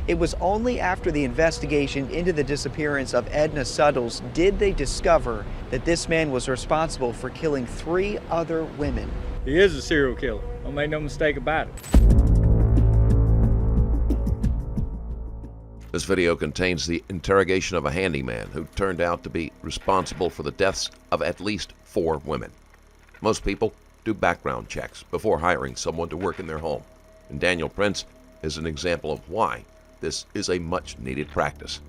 It was only after the investigation into the disappearance of Edna Suttles did they discover that this man was responsible for killing 3 other women. He is a serial killer. Don't make no mistake about it. This video contains the interrogation of a handyman who turned out to be responsible for the deaths of at least 4 women. Most people do background checks before hiring someone to work in their home, and Daniel Printz is an example of why this is a much-needed practice.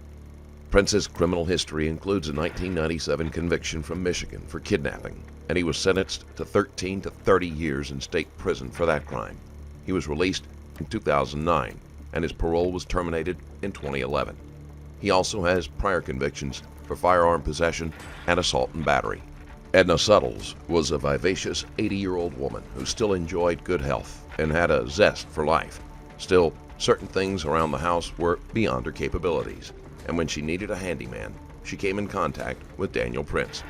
Printz's criminal history includes a 1997 conviction from Michigan for kidnapping, and he was sentenced to 13 to 30 years in state prison for that crime. He was released in 2009, and his parole was terminated in 2011. He also has prior convictions for firearm possession and assault and battery. Edna Suttles was a vivacious 80-year-old woman who still enjoyed good health and had a zest for life. Still, certain things around the house were beyond her capabilities, and when she needed a handyman, she came in contact with Daniel Printz.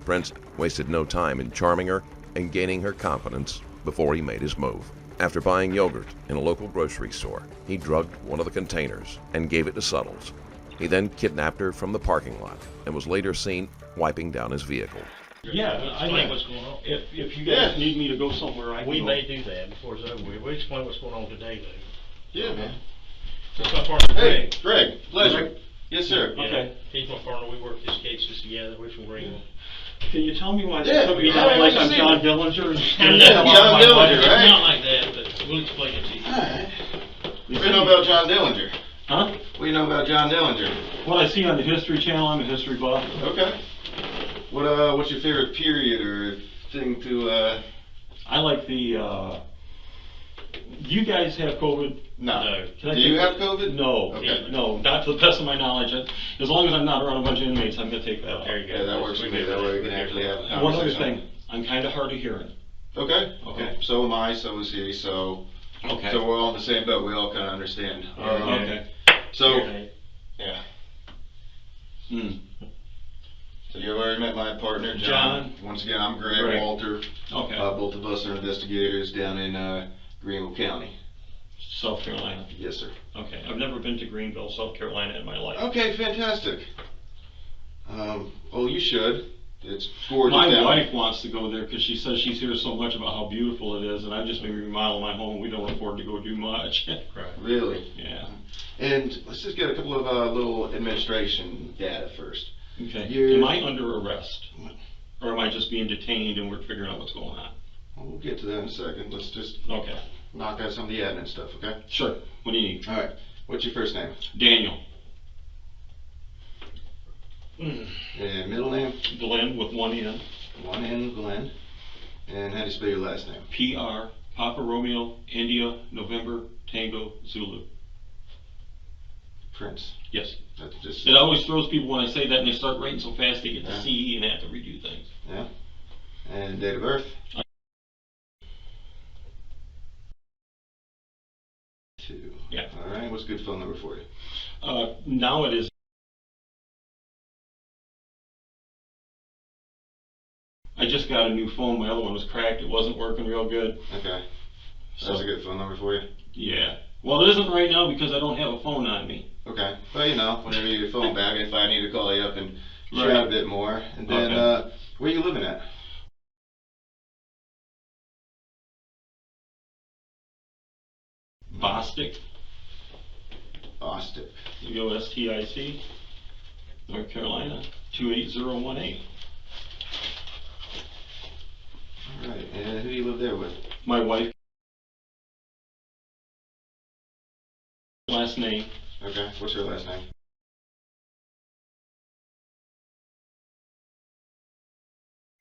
Printz wasted no time in charming her and gaining her confidence before he made his move. After buying yogurt in a local grocery store, he drugged one of the containers and gave it to Suttles. He then kidnapped her from the parking lot and was later seen wiping down his vehicle. Yeah, I know what's going on. If you guys need me to go somewhere, we may do that before it's over with. We'll explain what's going on today, though. Yeah, man. That's my partner, Hey, Greg. Greg, pleasure. Yes, sir. Yeah, Okay. he's my partner. We work these cases together. We're from Greenville. Can you tell me why Yeah, they put me yeah, down like I I'm see John it. Dillinger? I know, John Dillinger, right? Not like that, but we'll explain it to you. Alright. What do you know about John Dillinger? Huh? What do you know about John Dillinger? What I see on the History Channel, I'm a history buff. Okay. What's your favorite period or thing to, I like the, do you guys have COVID? No. Can I Do you take- have COVID? No, Okay. no, not to the best of my knowledge. As long as I'm not around a bunch of inmates, I'm gonna take that off. There you go. Yeah, that works for me. That way we can actually have a conversation. One other thing, I'm kinda hard of hearing. Okay. Okay. So am I, so is he, so Okay. we're all in the same boat. We all kinda understand. Okay. So, Here, yeah. Hmm. So you already met my partner, John. Once again, I'm Greg, Greg. Walter. Okay. Both of us are investigators down in Greenville County. South Carolina. Yes, sir. Okay, I've never been to Greenville, South Carolina in my life. Okay, fantastic. Well, you should. It's gorgeous My down wife wants to go there because she says she's hears so much about how beautiful it is, and I've just been remodeling my home. We don't afford to go do much. Right. Really. Yeah. And let's just get a couple of little administration data first. Okay. You're- Am I under arrest? Or am I just being detained and we're figuring out what's going on? Well, we'll get to that in a second. Let's just Okay. knock out some of the admin stuff, okay? Sure. What do you need? All right. What's your first name? Daniel. And middle name? Glen with one N. One N, Glenn. And how do you spell your last name? PR, Papa Romeo, India, November, Tango, Zulu. Prince. Yes. That's just. It always throws people when I say that and they start writing so fast they get the Yeah. C and have to redo things. Yeah. And date of birth? Two. Yeah. All right. What's a good phone number for you? Now it is. I just got a new phone. My other one was cracked. It wasn't working real good. Okay. So, That's a good phone number for you. yeah. Well, it isn't right now because I don't have a phone on me. Okay. Well, you know, whenever you get your phone back, if I need to call you up and Right. chat a bit more. And then, Okay. where are you living at? Bostic, Austin. USTIC, North Carolina, 28018. All right. And who do you live there with? My wife. Last name. Okay. What's her last name?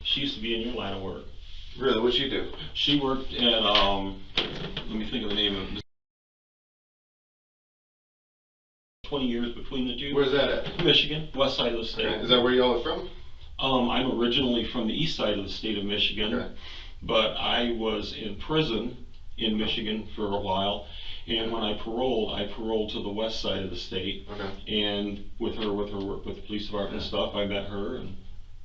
She used to be in your line of work. Really? What'd she do? She worked at, let me think of the name of it. 20 years between the two. Where's that at? Michigan, west side of the state. Okay. Is that where y'all are from? I'm originally from the east side of the state of Michigan, Okay. but I was in prison in Michigan for a while, and when I paroled to the west side of the state, Okay. and with her work with the police department and stuff, I met her, and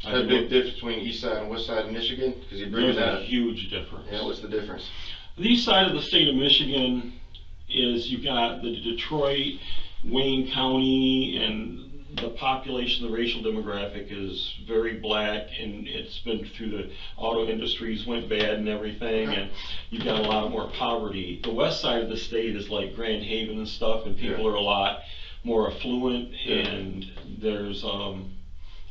Is there a big difference between east side and west side of Michigan? Because you bring there's that a up. huge difference. Yeah, what's the difference? The east side of the state of Michigan is you got the Detroit, Wayne County, and the population, the racial demographic is very black, and it's been through the auto industries went bad and everything, and you got a lot more poverty. The west side of the state is like Grand Haven and stuff, and people are a lot more affluent, and there's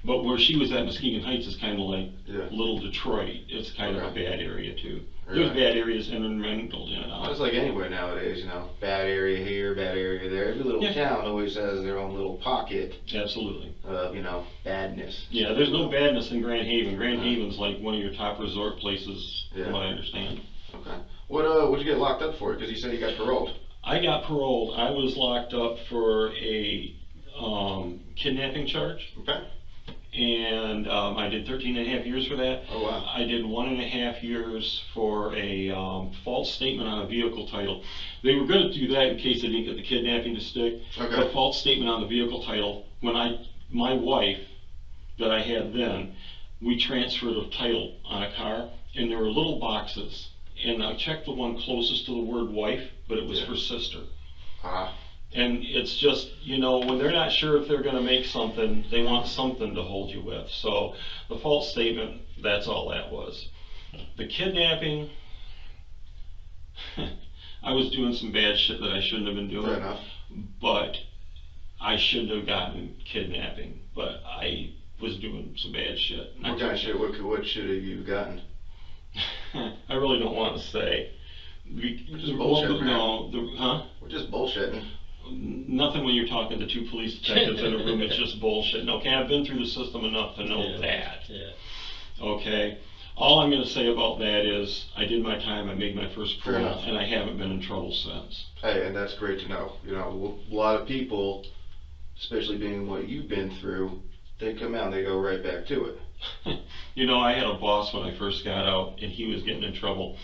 but where she was at, Muskegon Heights, is kind of like little Detroit. It's kind of a bad area too. There's bad areas intermingled in and out. Well, it's like anywhere nowadays, you know, bad area here, bad area there. Every little town always has their own little pocket. Absolutely. Of, you know, badness. Yeah, there's no badness in Grand Haven. Grand Haven's like one of your top resort places, from what I understand. Okay. What'd you get locked up for? Because you said you got paroled. I got paroled. I was locked up for a kidnapping charge. Okay. And I did 13 and a half years for that. Oh, wow. I did 1.5 years for a false statement on a vehicle title. They were going to do that in case they didn't get the kidnapping to stick. Okay. But false statement on the vehicle title, when my wife that I had then, we transferred a title on a car, and there were little boxes, and I checked the one closest to the word wife, but it was for sister. And it's just, you know, when they're not sure if they're going to make something, they want something to hold you with. So the false statement, that's all that was. The kidnapping, I was doing some bad shit that I shouldn't have been doing. Fair enough. But I shouldn't have gotten kidnapping, but I was doing some bad shit. What kind of shit? What shit have you gotten? I really don't want to say. We're just bullshitting. Huh? We're just bullshitting. Nothing when you're talking to two police detectives in a room. It's just bullshit. Okay, I've been through the system enough to know that. Okay, all I'm going to say about that is I did my time. I made my first parole, and I haven't been in trouble since. Hey, and that's great to know. You know, a lot of people, especially being what you've been through, they come out and they go right back to it. You know, I had a boss when I first got out, and he was getting in trouble.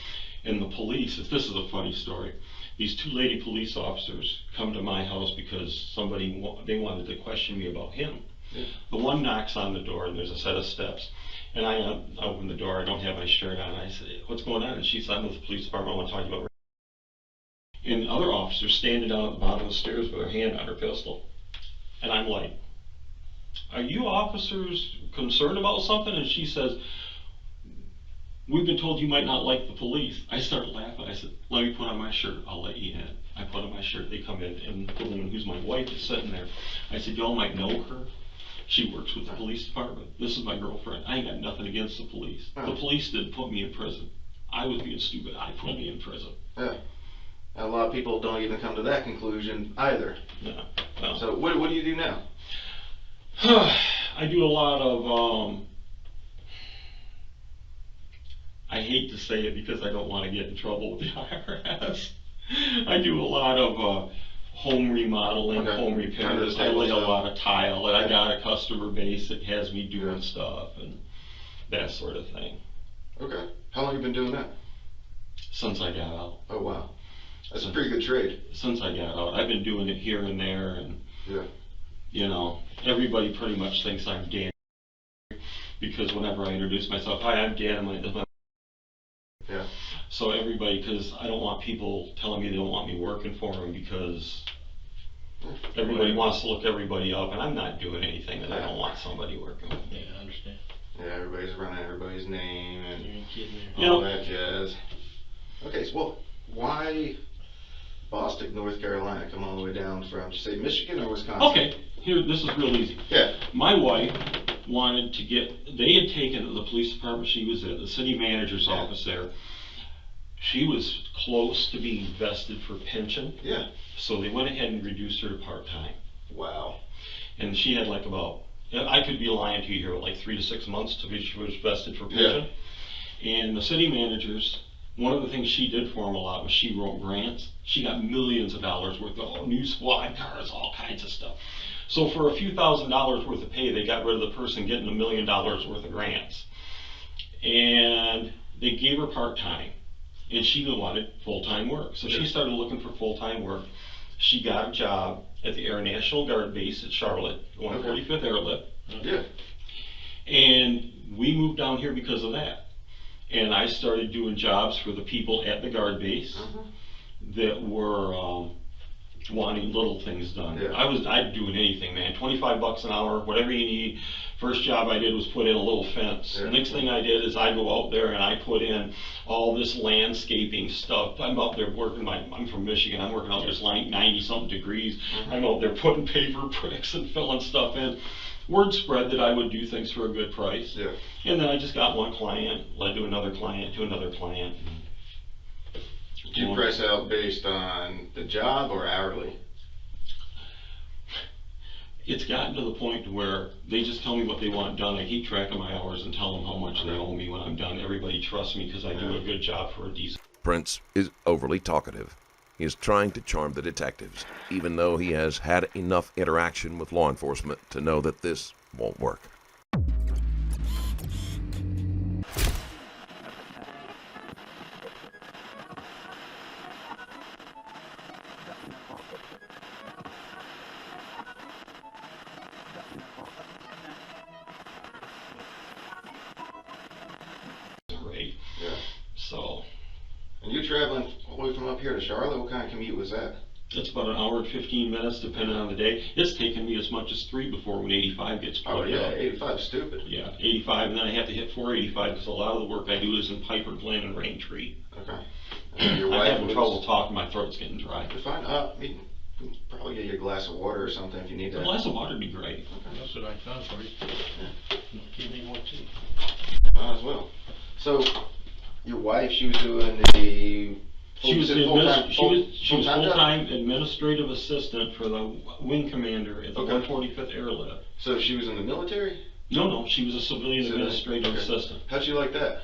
And the police, this is a funny story. These two lady police officers come to my house because they wanted to question me about him. The one knocks on the door, and there's a set of steps. And I open the door, I don't have my shirt on. I said, "What's going on?" And she said, "I'm with the police department, I want to talk to you about." And other officers standing down at the bottom of the stairs with her hand on her pistol. And I'm like, "Are you officers concerned about something?" And she says, "We've been told you might not like the police." I started laughing. I said, "Let me put on my shirt. I'll let you in." I put on my shirt. They come in, and the woman who's my wife is sitting there. I said, "Y'all might know her. She works with the police department. This is my girlfriend. I ain't got nothing against the police. The police didn't put me in prison. I was being stupid. I put me in prison." Yeah. And a lot of people don't even come to that conclusion either. Yeah. Well, so what do you do now? I do a lot of I hate to say it because I don't want to get in trouble with the IRS. I do a lot of home remodeling, home repairs. I lay a lot of tile, and I got a customer base that has me doing stuff and that sort of thing. Okay. How long have you been doing that? Since I got out. Oh, wow. That's a pretty good trade. Since I got out. I've been doing it here and there, and you know, everybody pretty much thinks I'm Dan, because whenever I introduce myself, "Hi, I'm Dan, so everybody, because I don't want people telling me they don't want me working for them, because everybody wants to look everybody up, and I'm not doing anything that I don't want somebody working with me. I understand. Yeah, everybody's running everybody's name and You all know, that jazz. Okay, so well, why Boston, North Carolina, come all the way down from, did you say Michigan or Wisconsin? Okay, here, this is real easy. Yeah. My wife wanted to they had taken the police department she was at, the city manager's office there. She was close to being vested for pension. Yeah. So they went ahead and reduced her to part-time. Wow. And she had like about, I could be lying to you here, like 3 to 6 months to be she was vested for pension. And the city managers, one of the things she did for them a lot was she wrote grants. She got millions of dollars worth of new squad cars, all kinds of stuff. So for a few $1,000s worth of pay, they got rid of the person getting $1 million worth of grants. And they gave her part-time. And she wanted full-time work. So she started looking for full-time work. She got a job at the Air National Guard base at Charlotte, 145th Airlift. Yeah. And we moved down here because of that. And I started doing jobs for the people at the guard base. that were wanting little things done. Yeah. I'd do anything, man. 25 bucks an hour, whatever you need. First job I did was put in a little fence. Yeah. The next thing I did is I go out there and I put in all this landscaping stuff. I'm out there working, I'm from Michigan, I'm working out there, it's like 90 something degrees. I'm out there putting paper bricks and filling stuff in. Word spread that I would do things for a good price. Yeah. And then I just got one client, led to another client, to another client. Do you price out based on the job or hourly? It's gotten to the point where they just tell me what they want done. I keep track of my hours and tell them how much they owe me when I'm done. Everybody trusts me because I do a good job for a decent. Printz is overly talkative. He is trying to charm the detectives, even though he has had enough interaction with law enforcement to know that this won't work. Rate. Yeah. So And you're traveling all the way from up here to Charlotte? What kind of commute was that? it's about an hour and 15 minutes depending on the day. It's taken me as much as 3 before when 85 gets Oh plugged yeah, up. 85 is stupid. Yeah, 85, and then I have to hit 485 because a lot of the work I do is in Piper Glen and Raintree. Okay. And your I'm wife having was... trouble talking, my throat's getting dry. You're fine. I mean, we can probably get you a glass of water or something if you need A that. glass of water would be great. That's what I done for you. Give me more tea. Might as well. So, your wife, she was doing the... She was full-time job? full-time administrative assistant for the wing commander at the Okay. 145th Airlift. So she was in the military? No, she was a civilian administrative Okay. assistant. How'd you like that?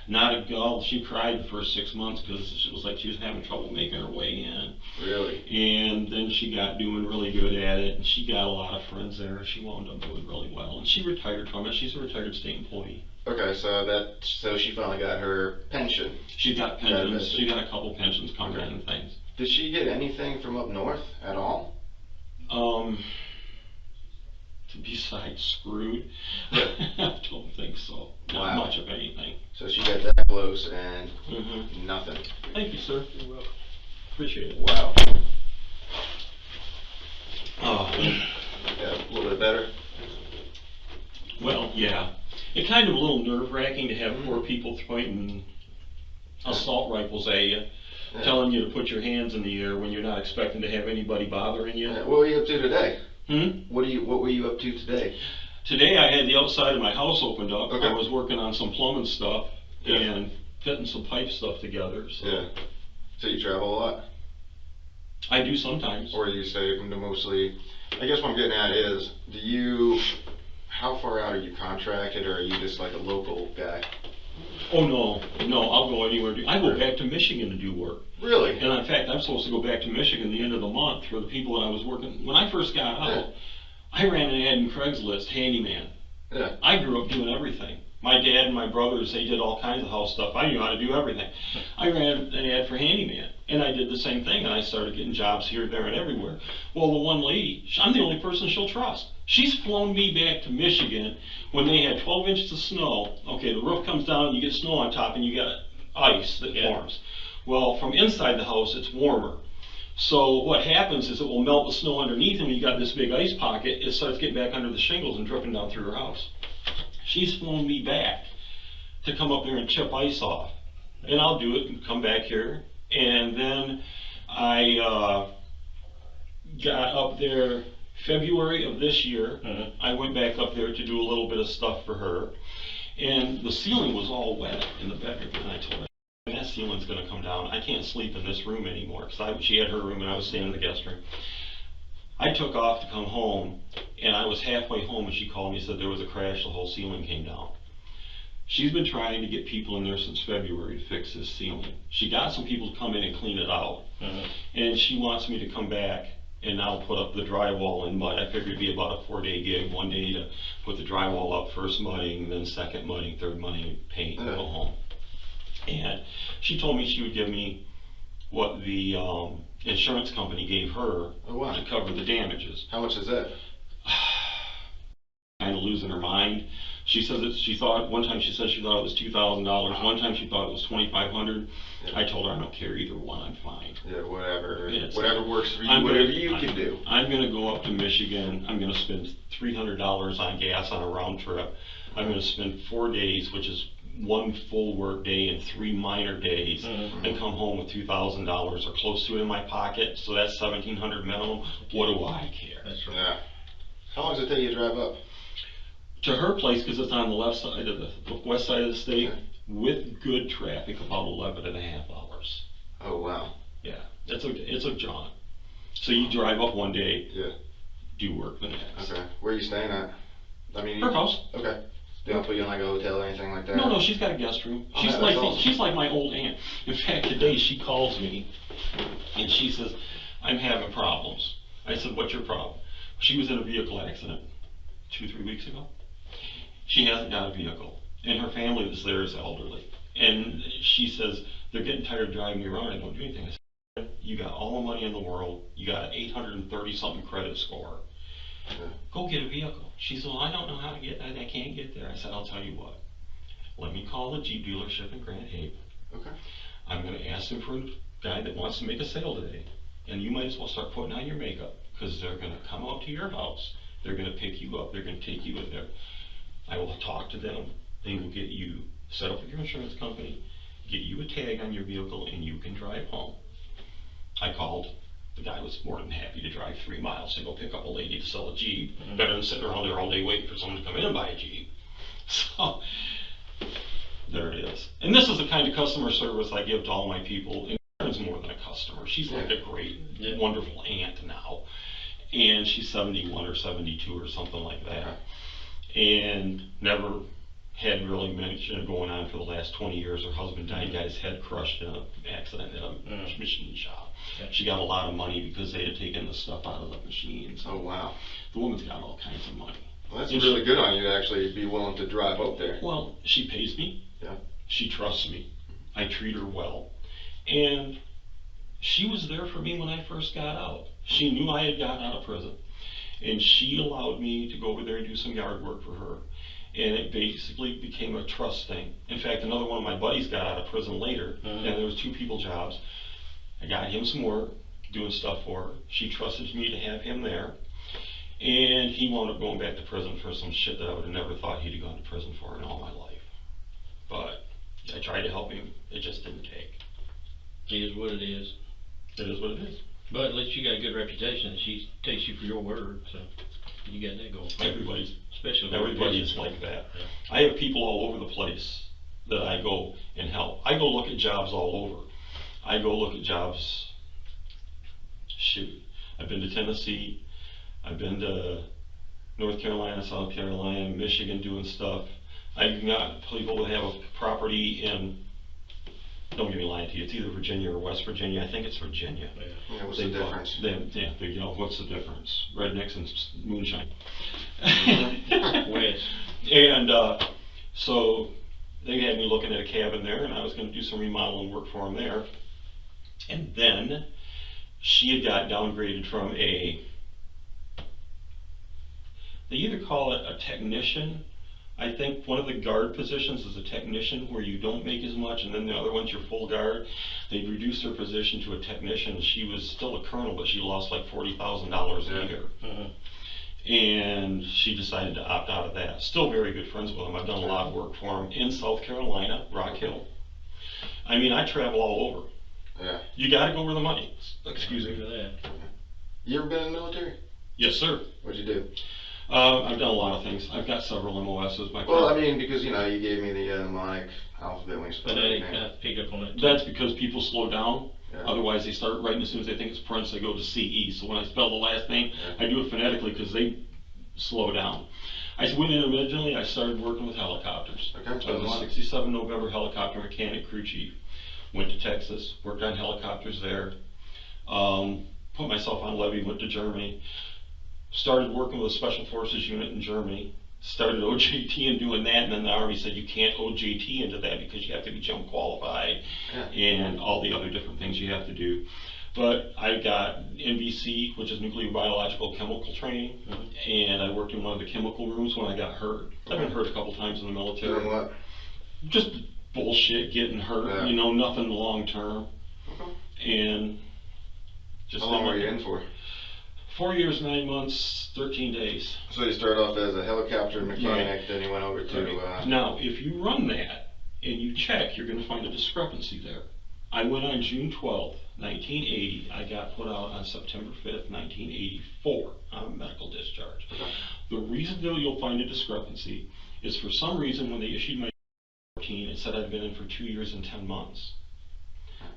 Not a girl. She cried the first 6 months because it was like she was having trouble making her way in. Really? And then she got doing really good at it, and she got a lot of friends there. She wound up doing really well, and she retired from it. She's a retired state employee. Okay, so she finally got her pension. She got Got pensions. invested. She got a couple pensions coming Okay. in and things. Did she get anything from up north at all? Besides screwed, I don't think so. Not Wow. much of anything. So she got that close and nothing. Thank you, sir. You're welcome. Appreciate it. Wow. Oh, Yeah, a little bit better. well, yeah. It's kind of a little nerve-wracking to have poor people pointing assault rifles at you, Yeah. telling you to put your hands in the air when you're not expecting to have anybody bothering you. Yeah, what were you up to today? Hmm? What were you up to today? Today I had the outside of my house opened up. Okay. I was working on some plumbing stuff Yeah. and fitting some pipe stuff together. So Yeah. So you travel a lot? I do sometimes. Or you stay mostly, I guess what I'm getting at is, how far out are you contracted, or are you just like a local guy? Oh no, I'll go anywhere. I go back to Michigan to do work. Really? And in fact, I'm supposed to go back to Michigan the end of the month for the people that I was working. When I first got out, Yeah. I ran an ad in Craigslist, handyman. Yeah. I grew up doing everything. My dad and my brothers, they did all kinds of house stuff. I knew how to do everything. I ran an ad for handyman, and I did the same thing, and I started getting jobs here, there, and everywhere. Well, the one lady, I'm the only person she'll trust. She's flown me back to Michigan when they had 12 inches of snow. Okay, the roof comes down, and you get snow on top, and you got ice that forms. Well, from inside the house, it's warmer. So what happens is it will melt the snow underneath, and when you got this big ice pocket, it starts getting back under the shingles and dripping down through her house. She's flown me back to come up there and chip ice off. And I'll do it and come back here. And then I got up there February of this year. I went back up there to do a little bit of stuff for her. And the ceiling was all wet in the bedroom. And I told her, that ceiling's going to come down. I can't sleep in this room anymore. Because she had her room and I was staying in the guest room. I took off to come home, and I was halfway home, and she called me and said there was a crash, the whole ceiling came down. She's been trying to get people in there since February to fix this ceiling. She got some people to come in and clean it out, and she wants me to come back and now put up the drywall in mud. I figured it'd be about a 4-day gig, one day to put the drywall up, first mudding, then second mudding, third mudding, paint, and go home. And she told me she would give me what the insurance company gave her Oh, wow. to cover the damages. How much is that? kind of losing her mind. She says that she thought, one time she said she thought it was $2,000, one time she thought it was $2,500. Yeah. I told her I don't care either one, I'm fine. Yeah, whatever. It's Whatever works for you, whatever you can do. I'm gonna go up to Michigan, I'm gonna spend $300 on gas on a round trip. I'm gonna spend 4 days, which is 1 full work day and 3 minor days, and come home with $2,000 or close to it in my pocket, so that's $1,700 minimum. What do I care? That's right. Yeah. How long does it take you to drive up? To her place, because it's on the left side of the west side of the state, Okay. with good traffic, about 11.5 hours. Oh, wow. Yeah, it's a jaunt. So you drive up one day, Yeah. do work the next. Okay. Where are you staying at? I mean, Her house. Okay. They don't put you in like a hotel or anything like that? No, she's got a guest room. Oh, She's that's like awesome. she's like my old aunt. In fact, today she calls me and she says, "I'm having problems." I said, "What's your problem?" She was in a vehicle accident 2-3 weeks ago. She hasn't got a vehicle, and her family that's there is elderly. And she says, "They're getting tired of driving me around. I don't do anything." I said, "You got all the money in the world. You got an 830 something credit score. Go get a vehicle." She said, "Well, I don't know how to get that. I can't get there." I said, "I'll tell you what. Let me call the Jeep dealership in Grand Haven. Okay. I'm going to ask them for a guy that wants to make a sale today. And you might as well start putting on your makeup, because they're going to come out to your house. They're going to pick you up. They're going to take you in there. I will talk to them. They will get you set up with your insurance company, get you a tag on your vehicle, and you can drive home." I called. The guy was more than happy to drive 3 miles to go pick up a lady to sell a Jeep. Better than sitting around there all day waiting for someone to come in and buy a Jeep. So, there it is. And this is the kind of customer service I give to all my people. And Karen's more than a customer. She's like a great, wonderful aunt now. And she's 71 or 72 or something like that. And never had really mentioned going on for the last 20 years. Her husband died, got his head crushed in an accident in a machine shop. She got a lot of money because they had taken the stuff out of the machines. Oh, wow. The woman's got all kinds of money. Well, that's really good on you to actually be willing to drive up there. Well, she pays me. Yeah. She trusts me. I treat her well. And she was there for me when I first got out. She knew I had gotten out of prison. And she allowed me to go over there and do some yard work for her. And it basically became a trust thing. In fact, another one of my buddies got out of prison later, and there was 2 people jobs. I got him some work, doing stuff for her. She trusted me to have him there. And he wound up going back to prison for some shit that I would have never thought he'd have gone to prison for in all my life. But I tried to help him. It just didn't take. It is what it is. It is what it is. But at least you got a good reputation, and she takes you for your word, so you got that going. Everybody is like that. Yeah. I have people all over the place that I go and help. I go look at jobs all over. I go look at jobs, shoot, I've been to Tennessee, I've been to North Carolina, South Carolina, Michigan doing stuff. I've got people that have a property in, don't get me lying to you, it's either Virginia or West Virginia. I think it's Virginia. Yeah, what's the difference? You know, what's the difference? Rednecks and moonshine. West. And so they had me looking at a cabin there, and I was going to do some remodeling work for them there. And then she had got downgraded from they either call it a technician. I think one of the guard positions is a technician, where you don't make as much, and then the other one's your full guard. They reduced her position to a technician. She was still a colonel, but she lost like $40,000 a year. And she decided to opt out of that. Still very good friends with them. I've done a lot of work for them in South Carolina, Rock Hill. I mean, I travel all over. Yeah. You got to go where the money is. Excuse me for that. You ever been in the military? Yes, sir. What'd you do? I've done a lot of things. I've got several MOSs. Well, I mean, because, you know, you gave me the mnemonic alphabet when you spelled But I it. didn't kind of pick up on it. That's because people slow down. Yeah. Otherwise, they start writing as soon as they think it's Prince, they go to CE. So when I spell the last name, I do it phonetically because they slow down. I went in originally, I started working with helicopters. Okay. I was a 67 November helicopter mechanic crew chief. Went to Texas, worked on helicopters there. Put myself on levy, went to Germany. Started working with a special forces unit in Germany. Started OJT and doing that, and then the Army said you can't OJT into that because you have to be jump qualified and all the other different things you have to do. But I got NBC, which is nuclear biological chemical training, and I worked in one of the chemical rooms when I got hurt. I've been hurt a couple times in the military. Doing what? Just bullshit, getting hurt, Yeah. you know, nothing long term. Okay. And just How long were you in for? 4 years, 9 months, 13 days. So you started off as a helicopter mechanic, then you went over to... Now, if you run that and you check, you're going to find a discrepancy there. I went on June 12th, 1980. I got put out on September 5th, 1984 on a medical discharge. Okay. The reason that you'll find a discrepancy is for some reason when they issued my 14, it said I'd been in for 2 years and 10 months.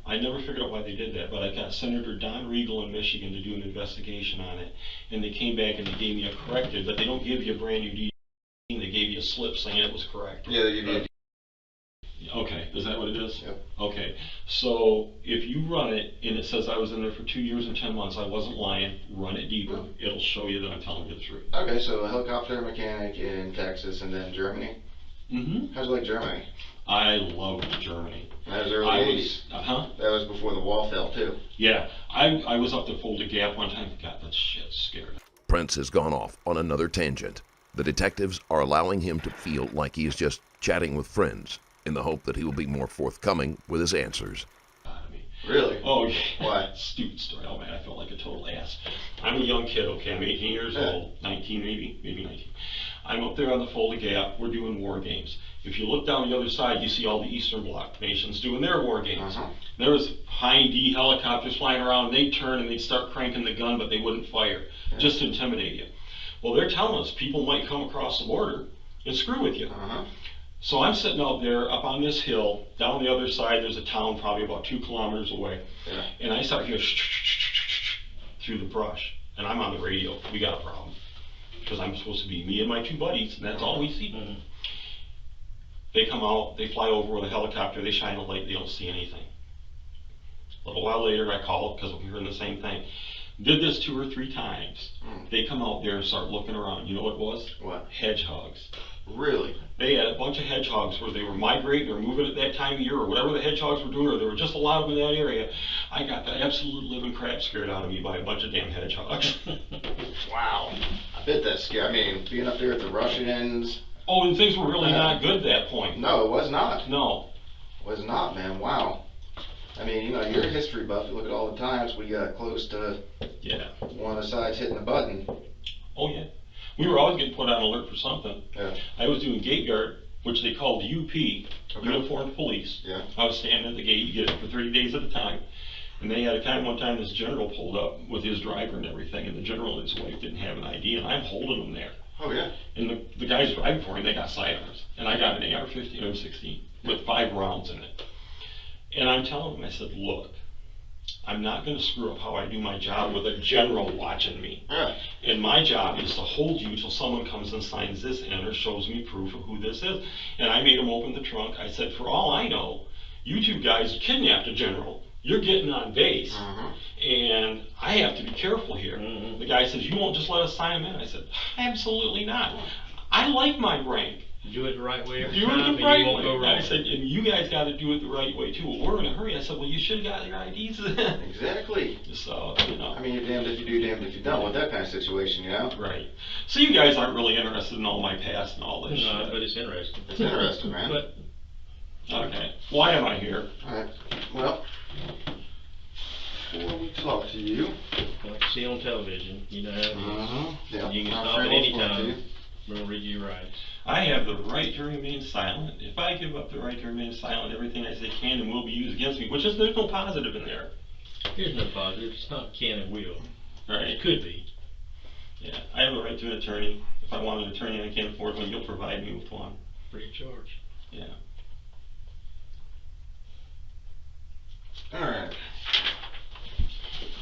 I never figured out why they did that, but I got Senator Don Riegel in Michigan to do an investigation on it, and they came back and they gave me a corrected, but they don't give you a brand new DD, they gave you a slip saying it was correct. Yeah, they give you Okay, is that what it is? Yep. Okay, so if you run it and it says I was in there for 2 years and 10 months, I wasn't lying, run it deeper, it'll show you that I'm telling you the truth. Okay, so a helicopter mechanic in Texas and then Germany. Mm-hmm. How'd you like Germany? I loved Germany. That was early 80s. That was before the wall fell too. Yeah, I was up to Fulda Gap one time. God, that shit scared. Printz has gone off on another tangent. The detectives are allowing him to feel like he is just chatting with friends in the hope that he will be more forthcoming with his answers. Really? Oh, yeah. Why? Stupid story. Oh, man, I felt like a total ass. I'm a young kid, okay? I'm 18 years old, 19 maybe 19. I'm up there on the Fulda Gap. We're doing war games. If you look down the other side, you see all the Eastern Bloc nations doing their war games. There was high D helicopters flying around. They'd turn and they'd start cranking the gun, but they wouldn't fire, just to intimidate you. Well, they're telling us people might come across the border and screw with you. So I'm sitting out there up on this hill. Down the other side, there's a town probably about 2 kilometers away. And I start hearing through the brush. And I'm on the radio. We got a problem. Because I'm supposed to be me and my 2 buddies, and that's all we see. They come out, they fly over with a helicopter, they shine a light, they don't see anything. A little while later, I call because I'm hearing the same thing. Did this 2 or 3 times. They come out there and start looking around. You know what it was? What? Hedgehogs. Really? They had a bunch of hedgehogs where they were migrating or moving at that time of year or whatever the hedgehogs were doing, or there were just a lot of them in that area. I got the absolute living crap scared out of me by a bunch of damn hedgehogs. Wow. I bet that's scary. I mean, being up there at the Russians. Oh, and things were really not good at that point. No, it was not. No. Was not, man. Wow. I mean, you know, you're a history buff. You look at all the times we got close to one of the sides hitting the button. Oh, yeah. We were always getting put on alert for something. Yeah. I was doing gate guard, which they called UP, Uniformed Police. Yeah. I was standing at the gate. You get it for 30 days at a time. And they had a time, one time, this general pulled up with his driver and everything, and the general and his wife didn't have an ID, and I'm holding them there. Oh, yeah. And the guys driving for him, they got sidearms. And I got an AR-15 or 16 with 5 rounds in it. And I'm telling them, I said, look, I'm not going to screw up how I do my job with a general watching me. Yeah. And my job is to hold you till someone comes and signs this in or shows me proof of who this is. And I made him open the trunk. I said, for all I know, you 2 guys kidnapped a general. You're getting on base. And I have to be careful here. The guy says, you won't just let us sign him in? I said, absolutely not. I like my rank. Do it the right way every Do time, it the and right you won't way. go wrong. I said, and you guys got to do it the right way too. Well, we're in a hurry. I said, well, you should have got your IDs then. Exactly. So, you know. I mean, you're damned if you do, damned if you don't with that kind of situation, you know? Right. So you guys aren't really interested in all my past and all this No, shit. but it's interesting. It's interesting, man. But Okay. Why am I here? Alright. Well, before we talk to you. like you see on television, you know how it is. Yeah. You can I'm stop sure at we'll any talk to time. you. We're going to read you your rights. I have the right to remain silent. If I give up the right to remain silent, everything I say can and will be used against me, which is, there's no positive in there. There's no positive. It's not can and will. Right. It could be. Yeah. I have a right to an attorney. If I want an attorney and I can't afford one, you'll provide me with one. Free of charge. Yeah. Alright.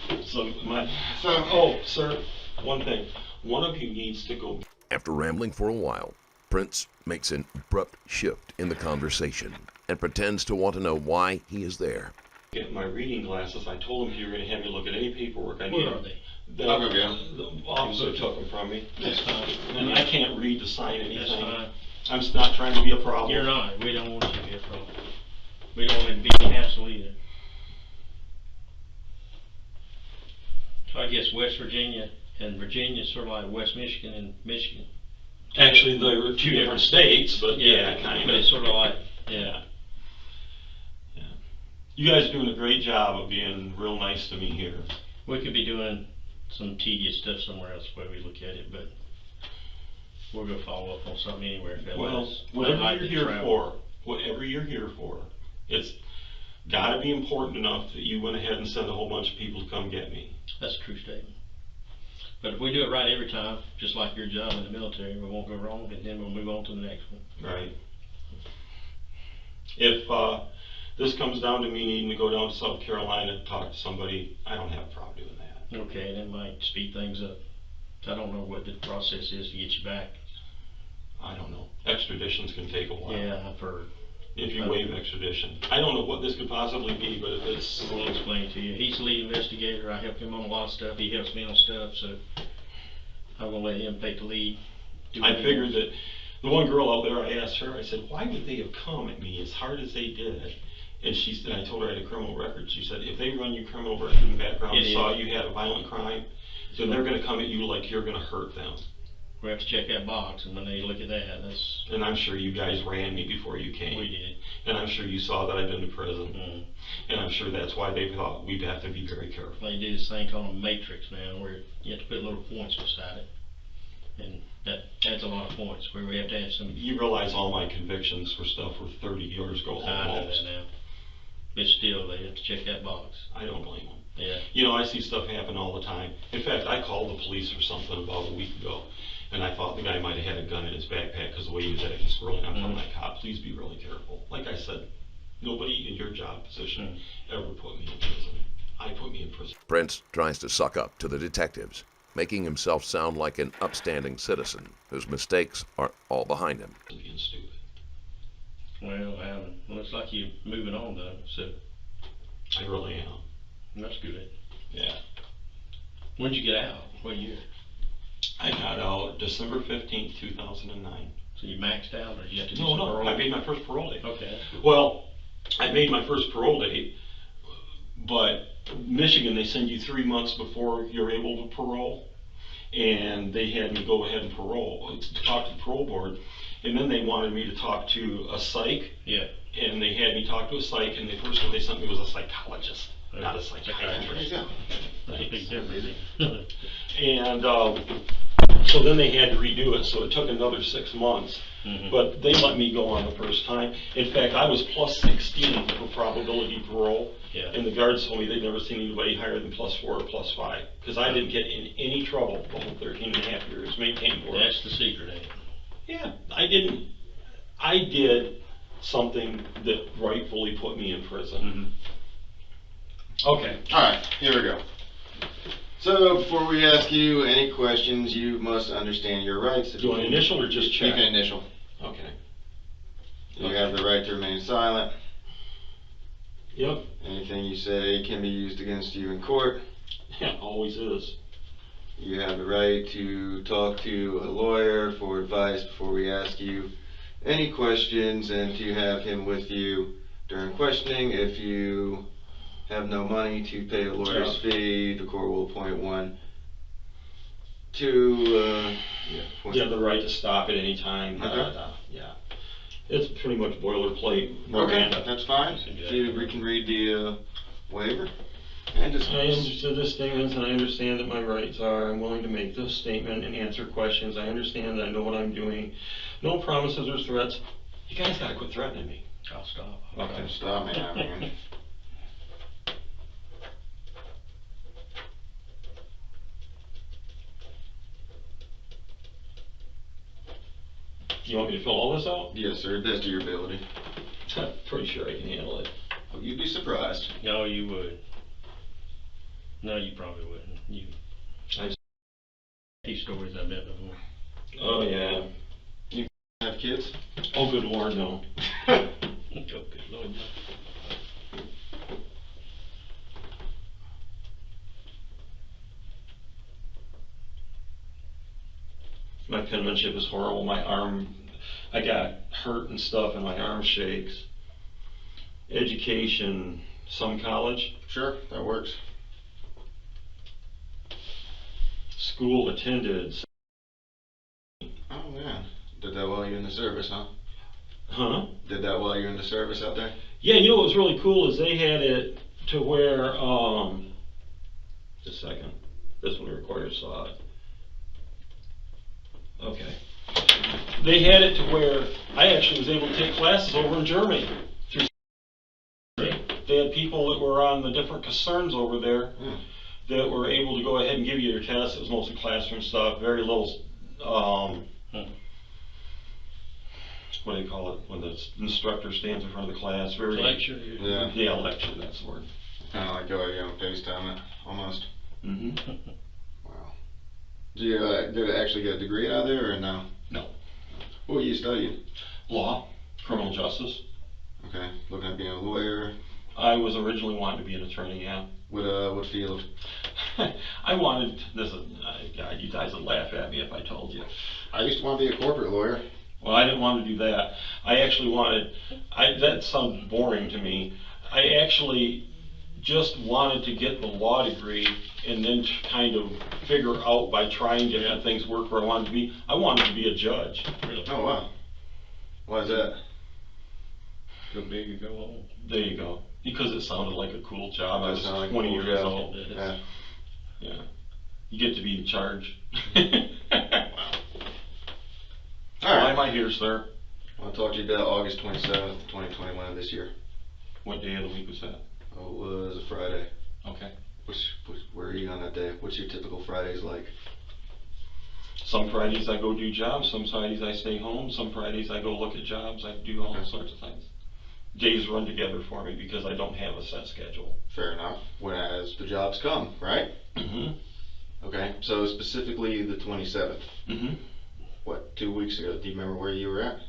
Oh, sir, one thing. One of you needs to go. After rambling for a while, Printz makes an abrupt shift in the conversation and pretends to want to know why he is there. Get my reading glasses. I told him you were going to have me look at any paperwork I need. Where are they? I'll go get them. The officer took them from me. That's fine. And I can't read to sign anything. That's fine. I'm just not trying to be a problem. You're not. We don't want you to be a problem. We don't want to be a hassle either. I guess West Virginia and Virginia is sort of like West Michigan and Michigan. Actually, they were two different states, but yeah, kind of. But it's sort of like, yeah. Yeah. You guys are doing a great job of being real nice to me here. We could be doing some tedious stuff somewhere else the way we look at it, but we're gonna follow up on something anywhere. Well, whatever you're here for, it's gotta be important enough that you went ahead and sent a whole bunch of people to come get me. That's a true statement. But if we do it right every time, just like your job in the military, we won't go wrong, and then we'll move on to the next one. Right. If this comes down to me needing to go down to South Carolina to talk to somebody, I don't have a problem doing that. Okay, that might speed things up. I don't know what the process is to get you back. I don't know. Extraditions can take a while. Yeah, I've heard. If you waive extradition. I don't know what this could possibly be, but if it's... We'll explain it to you. He's the lead investigator. I help him on a lot of stuff. He helps me on stuff, so I'm gonna let him take the lead. I figured that the one girl out there, I asked her, I said, why would they have come at me as hard as they did? And she said, I told her I had a criminal record. She said, if they run your criminal record in the background and saw you had a violent crime, then they're gonna come at you like you're gonna hurt them. We have to check that box, and when they look at that, that's... And I'm sure you guys ran me before you came. We did. And I'm sure you saw that I've been to prison. Mm-hmm. And I'm sure that's why they thought we'd have to be very careful. They do this thing called a matrix now, where you have to put little points beside it. And that adds a lot of points, where we have to add some... You realize all my convictions for stuff were 30 years ago almost. I know that now. But still, they have to check that box. I don't blame them. Yeah. You know, I see stuff happen all the time. In fact, I called the police for something about a week ago, and I thought the guy might have had a gun in his backpack because the way he was acting squirrely. I'm telling my cop, please be really careful. Like I said, nobody in your job position ever put me in prison. I put me in prison. Printz tries to suck up to the detectives, making himself sound like an upstanding citizen whose mistakes are all behind him. Being stupid. Well, looks like you're moving on though, so... I really am. That's good. Yeah. When'd you get out? What year? I got out December 15th, 2009. So you maxed out, or did you have to do No, some no, parole? I made my first parole date. Okay. Well, I made my first parole date, but Michigan, they send you 3 months before you're able to parole, and they had me go ahead and talk to the parole board, and then they wanted me to talk to a psych. Yeah. And they had me talk to a psych, and the first one they sent me was a psychologist, not a psychiatrist. That's a big difference. And so then they had to redo it, so it took another 6 months. But they let me go on the first time. In fact, I was plus 16 for probability parole. Yeah. And the guards told me they'd never seen anybody higher than plus 4 or plus 5. Because I didn't get in any trouble the whole 13 and a half years maintained work. That's the secret, ain't it? Yeah, I didn't. I did something that rightfully put me in prison. Okay. Alright, here we go. So, before we ask you any questions, you must understand your rights. Do you want to initial or just check? You can initial. Okay. You have the right to remain silent. Yep. Anything you say can be used against you in court. Yeah, always is. You have the right to talk to a lawyer for advice before we ask you any questions, and to have him with you during questioning. If you have no money to pay a lawyer's fee, the court will appoint one to You have the right to stop at any time. Yeah. It's pretty much boilerplate. Okay, that's fine. We can read the waiver. And just I understood the statements, and I understand that my rights are. I'm willing to make this statement and answer questions. I understand that I know what I'm doing. No promises or threats. You guys gotta quit threatening me. I'll stop. Okay. Stop me now, man. You want me to fill all this out? Yes, sir. Best of your ability. I'm pretty sure I can handle it. Oh, you'd be surprised. No, you would. No, you probably wouldn't. These stories I bet before. Oh yeah. You have kids? Oh good Lord, no. Oh, good Lord, no. My penmanship is horrible. My arm, I got hurt and stuff, and my arm shakes. Education, some college. Sure, that works. school attended. Oh man, did that while you're in the service, huh? Huh? Did that while you're in the service out there? Yeah, you know what was really cool is they had it to where, just a second, this one requires sod. Okay. They had it to where I actually was able to take classes over in Germany. They had people that were on the different concerns over there that were able to go ahead and give you your test. It was mostly classroom stuff, very little, what do you call it, when the instructor stands in front of the class? Very Lecture. Yeah, lecture, that's the word. Kind of like go on FaceTime it, almost. Mm-hmm. Wow. Did you actually get a degree out of there or no? No. What were you studying? Law, criminal justice. Okay, looking at being a lawyer. I was originally wanting to be an attorney, yeah. What field? I wanted, God, you guys would laugh at me if I told you. I used to want to be a corporate lawyer. Well, I didn't want to do that. I actually wanted, that sounds boring to me. I actually just wanted to get the law degree and then kind of figure out by trying different things work where I wanted to be. I wanted to be a judge. Really? Oh wow. Why is that? Go big or go home. There you go. Because it sounded like a cool job. I was Like 20 cool years job. old. Yeah. Yeah. You get to be in charge. Wow. Why am I here, sir? I want to talk to you about August 27th, 2021 of this year. What day of the week was that? Oh, it was a Friday. Okay. Where are you on that day? What's your typical Fridays like? Some Fridays I go do jobs, some Fridays I stay home, some Fridays I go look at jobs, I do all sorts of things. Days run together for me because I don't have a set schedule. Fair enough. When as the jobs come, right? Mm-hmm. Okay, so specifically the 27th. Mm-hmm. What, 2 weeks ago? Do you remember where you were at?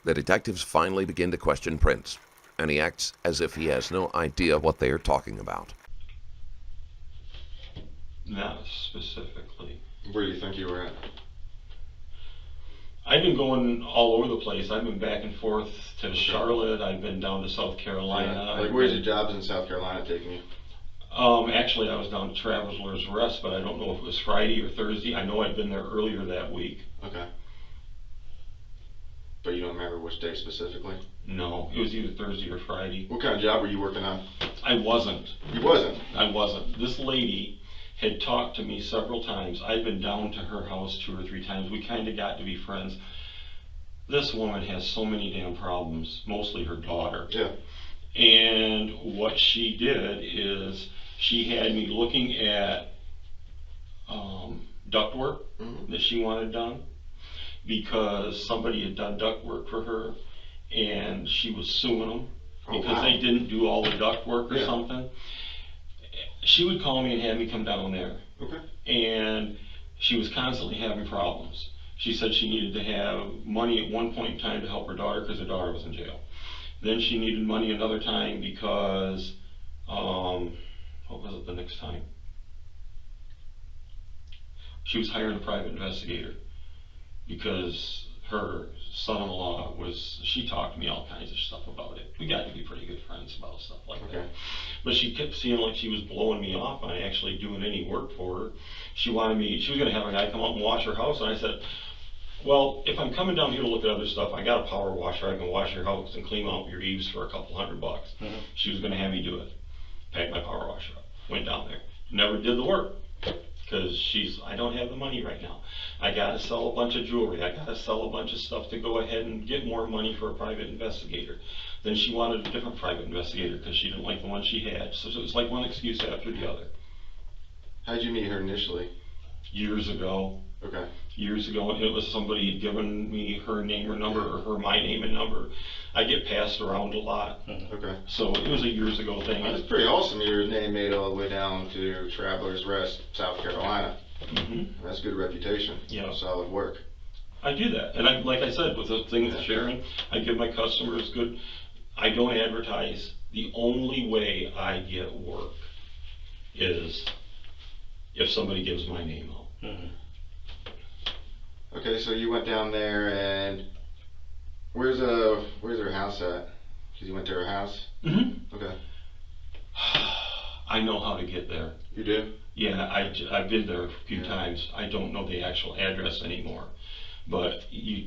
The detectives finally begin to question Printz, and he acts as if he has no idea what they are talking about. Not specifically. Where do you think you were at? I've been going all over the place. I've been back and forth to Charlotte. I've been down to South Carolina. Yeah. Like, where's your jobs in South Carolina taking you? Actually, I was down to Traveler's Rest, but I don't know if it was Friday or Thursday. I know I'd been there earlier that week. Okay. But you don't remember which day specifically? No, it was either Thursday or Friday. What kind of job were you working on? I wasn't. You wasn't? I wasn't. This lady had talked to me several times. I'd been down to her house 2 or 3 times. We kind of got to be friends. This woman has so many damn problems, mostly her daughter. Yeah. And what she did is she had me looking at ductwork that she wanted done because somebody had done ductwork for her and she was suing them because they didn't do all the ductwork or something. She would call me and have me come down there. Okay. And she was constantly having problems. She said she needed to have money at one point in time to help her daughter because her daughter was in jail. Then she needed money another time because, what was it the next time? She was hiring a private investigator because her son-in-law she talked to me all kinds of stuff about it. We got to be pretty good friends about stuff like that. But she kept seeming like she was blowing me off on actually doing any work for her. She was going to have a guy come out and wash her house, and I said, well, if I'm coming down here to look at other stuff, I got a power washer. I can wash your house and clean out your eaves for a couple $100 bucks. She was going to have me do it. Packed my power washer up. Went down there. Never did the work because I don't have the money right now. I got to sell a bunch of jewelry. I got to sell a bunch of stuff to go ahead and get more money for a private investigator. Then she wanted a different private investigator because she didn't like the one she had. So it was like one excuse after the other. How did you meet her initially? Years ago. Okay. Years ago, it was somebody had given me her name or number or my name and number. I get passed around a lot. Okay. So it was a years ago thing. That's pretty awesome. Your name made all the way down to Traveler's Rest, South Carolina. That's good reputation. Yeah. Solid work. I do that. And like I said, with the thing with sharing, I give my customers good, I don't advertise. The only way I get work is if somebody gives my name out. Okay, so you went down there and where's her house at? Because you went to her house? Okay. I know how to get there. You do? Yeah, I've been there a few times. I don't know the actual address anymore. But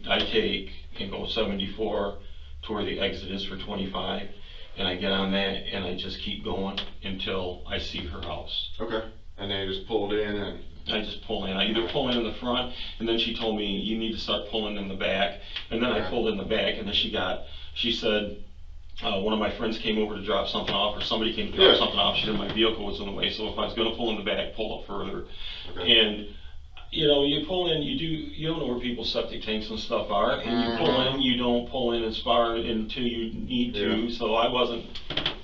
I take and go 74 to where the exit is for 25, and I get on that and I just keep going until I see her house. Okay. And then you just pulled in and... I just pull in. I either pull in the front, and then she told me you need to start pulling in the back, and then I pulled in the back, and then she said one of my friends came over to drop something off, or somebody came to drop something off. She said my vehicle was in the way, so if I was going to pull in the back, pull up further. Okay. And you know, you pull in, you don't know where people's septic tanks and stuff are, and you pull in, you don't pull in as far until you need to. So I wasn't,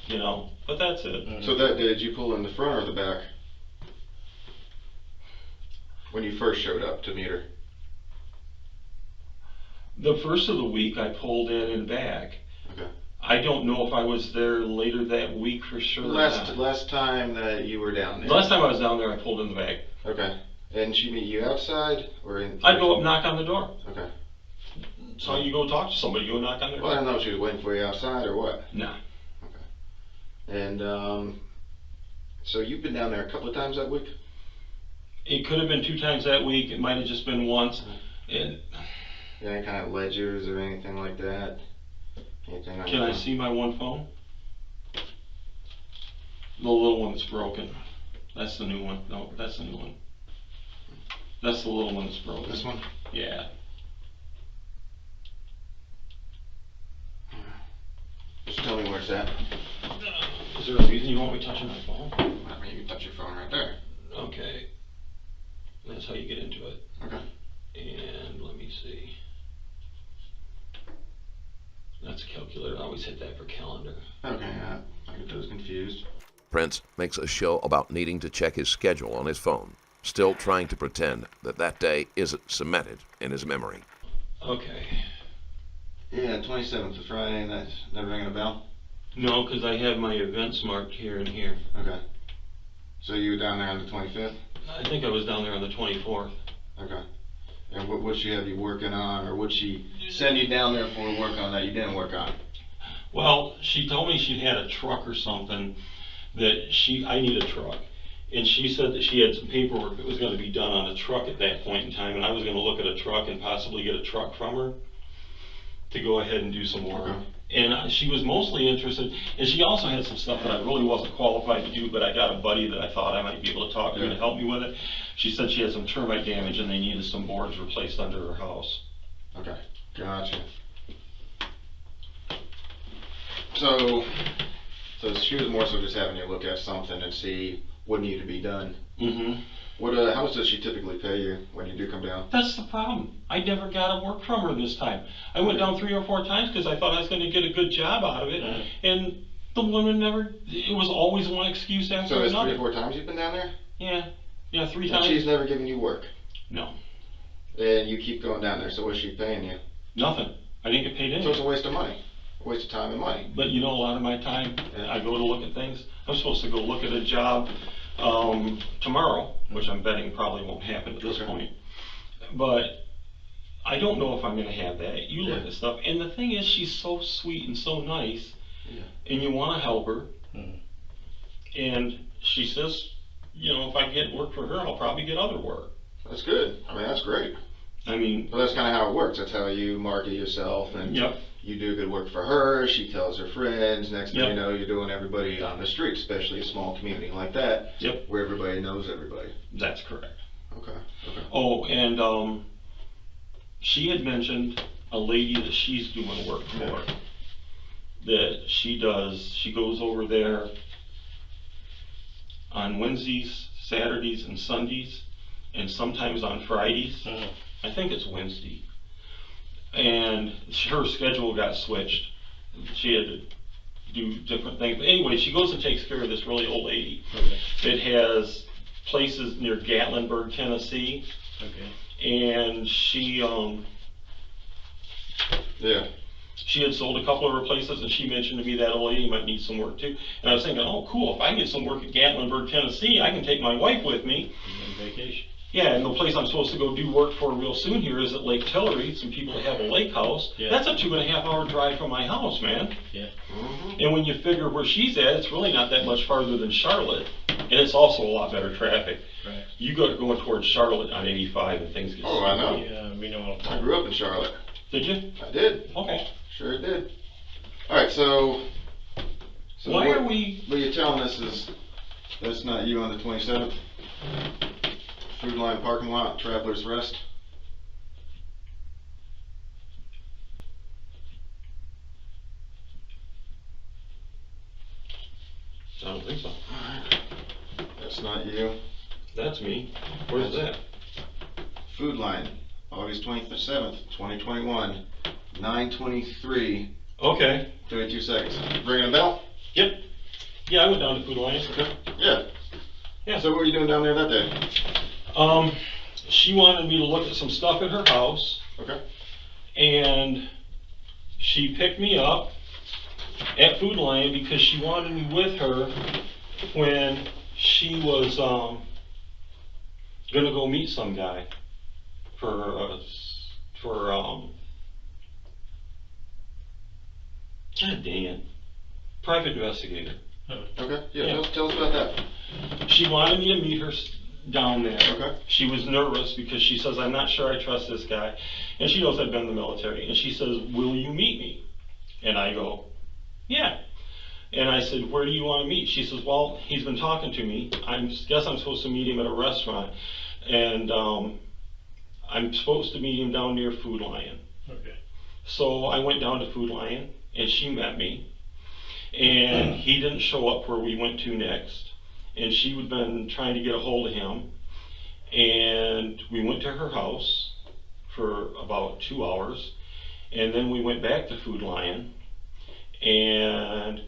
you know, but that's it. So that day, did you pull in the front or the back? When you first showed up to meet her? The first of the week I pulled in and back. Okay. I don't know if I was there later that week for sure. Last time that you were down there? Last time I was down there, I pulled in the back. Okay. And she meet you outside or in? I'd go up, knock on the door. Okay. So you go talk to somebody, you go knock on their door. Well, I don't know if she was waiting for you outside or what. Nah. Okay. And so you've been down there a couple of times that week? It could have been 2 times that week. It might have just been once. And any kind of ledgers or anything like that? Anything? Can I see my one phone? The little one that's broken. That's the new one. No, that's the new one. That's the little one that's broken. This one? Yeah. Just tell me where it's at. Is there a reason you want me touching my phone? I mean, you can touch your phone right there. Okay. That's how you get into it. Okay. And let me see. That's a calculator. I always hit that for calendar. Okay, yeah. I get those confused. Printz makes a show about needing to check his schedule on his phone, still trying to pretend that day isn't cemented in his memory. Okay. Yeah, 27th of Friday, that's never ringing a bell? No, because I have my events marked here and here. Okay. So you were down there on the 25th? I think I was down there on the 24th. Okay. And what would she have you working on, or would she send you down there for work on that you didn't work on? Well, she told me she had a truck or something that I need a truck. And she said that she had some paperwork that was going to be done on a truck at that point in time, and I was going to look at a truck and possibly get a truck from her to go ahead and do some work. Okay. And she was mostly interested, and she also had some stuff that I really wasn't qualified to do, but I got a buddy that I thought I might be able to talk to to help me with it. She said she had some termite damage and they needed some boards replaced under her house. Okay, gotcha. So she was more so just having you look at something and see what needed to be done. Mm-hmm. How much does she typically pay you when you do come down? That's the problem. I never got a work from her this time. I went down 3 or 4 times because I thought I was going to get a good job out of it, and the woman never. It was always one excuse after another. So it's 3 or 4 times you've been down there? Yeah, 3 times. And she's never given you work? No. And you keep going down there, so what's she paying you? Nothing. I didn't get paid anything. So it's a waste of money. A waste of time and money. But you know, a lot of my time, I go to look at things. I'm supposed to go look at a job tomorrow, which I'm betting probably won't happen at this point. But I don't know if I'm going to have that. You look at stuff, and the thing is, she's so sweet and so nice, and you want to help her. And she says, you know, if I get work for her, I'll probably get other work. That's good. I mean, that's great. I mean, well, that's kind of how it works. That's how you market yourself, and you do good work for her. She tells her friends. Next thing you know, you're doing everybody on the street, especially a small community like that, where everybody knows everybody. That's correct. Okay. Oh, and she had mentioned a lady that she's doing work for. That she goes over there on Wednesdays, Saturdays, and Sundays, and sometimes on Fridays. I think it's Wednesday. And her schedule got switched. She had to do different things. But anyway, she goes and takes care of this really old lady that has places near Gatlinburg, Tennessee. And she she had sold a couple of her places, and she mentioned to me that old lady might need some work too. And I was thinking, oh cool, if I can get some work at Gatlinburg, Tennessee, I can take my wife with me. On vacation. Yeah, and the place I'm supposed to go do work for real soon here is at Lake Tillery. Some people that have a lake house. Yeah. That's a 2.5 hour drive from my house, man. Yeah. And when you figure where she's at, it's really not that much farther than Charlotte. And it's also a lot better traffic. Right. You go going towards Charlotte on 85 and things get Oh, I know. Yeah, we know all the I time. grew up in Charlotte. Did you? I did. Okay. Sure did. Alright, so Why what, are we... what you're telling us is that's not you on the 27th? Food Line parking lot, Traveler's Rest? I don't think so. That's not you. That's me. Where's that? Food Line, August 27th, 2021, 9:23, Okay. 32 seconds. Ringing a bell? Yep. Yeah, I went down to Food Alliance. Okay. Yeah. Yeah. So what were you doing down there that day? She wanted me to look at some stuff at her house, Okay. and she picked me up at Food Lion because she wanted me with her when she was gonna go meet some guy for God dang it, private investigator. Okay. Yeah. Yeah. Tell us about that. She wanted me to meet her down there. Okay. She was nervous because she says, I'm not sure I trust this guy. And she knows I've been in the military. And she says, will you meet me? And I go, yeah. And I said, where do you want to meet? She says, well, he's been talking to me. I guess I'm supposed to meet him at a restaurant. And I'm supposed to meet him down near Food Lion. Okay. So I went down to Food Lion and she met me. And he didn't show up where we went to next. And she had been trying to get a hold of him. And we went to her house for about 2 hours. And then we went back to Food Lion. And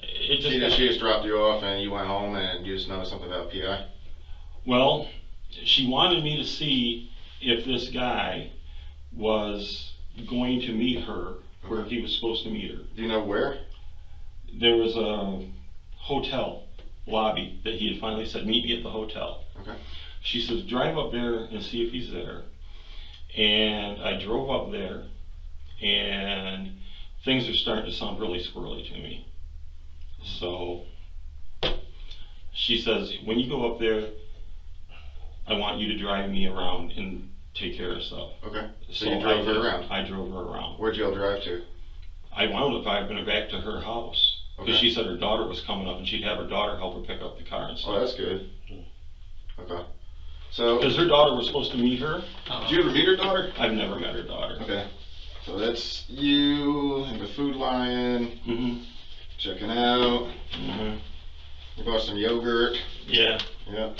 it just... She just dropped you off and you went home and you just noticed something about PI? Well, she wanted me to see if this guy was going to meet her where he was supposed to meet her. Do you know where? There was a hotel lobby that he had finally said, meet me at the hotel. Okay. She says, drive up there and see if he's there. And I drove up there, and things are starting to sound really squirrely to me. So she says, when you go up there, I want you to drive me around and take care of stuff. Okay. So you drove her around? I drove her around. Where'd y'all drive to? I wound up driving back to her house. Because Okay. she said her daughter was coming up and she'd have her daughter help her pick up the car and stuff. Oh, that's good. Okay. So, Because her daughter was supposed to meet her. did you ever meet her daughter? I've never met her daughter. Okay. So that's you and the Food Lion, Mm-hmm. checking out. Mm-hmm. You bought some yogurt. Yeah. Yep.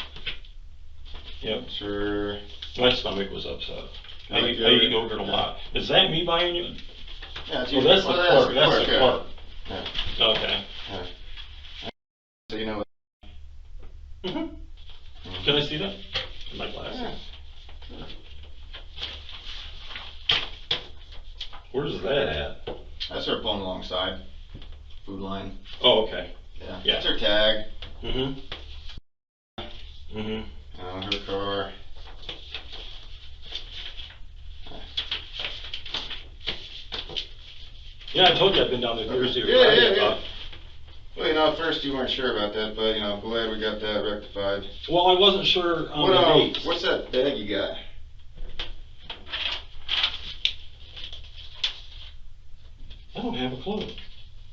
Yep. Sure. My stomach was upset. I Like eat yogurt? yogurt a lot. Is that me buying you? Yeah, it's Oh, that's the pork. That's the yeah. pork. Yeah. Okay. Yeah. So you know what? Mm-hmm. Can I see that? My glasses. Yeah. Where's that at? That's her pulling alongside. Food Line. Oh, okay. Yeah. Yeah. That's her tag. Mm-hmm. Mm-hmm. Her car. Yeah, I told you I've been down there Thursday or Yeah, Friday. yeah, I yeah. thought. Well, you know, at first you weren't sure about that, but, you know, I'm glad we got that rectified. Well, I wasn't sure on the dates. What's that bag you got? I don't have a clue.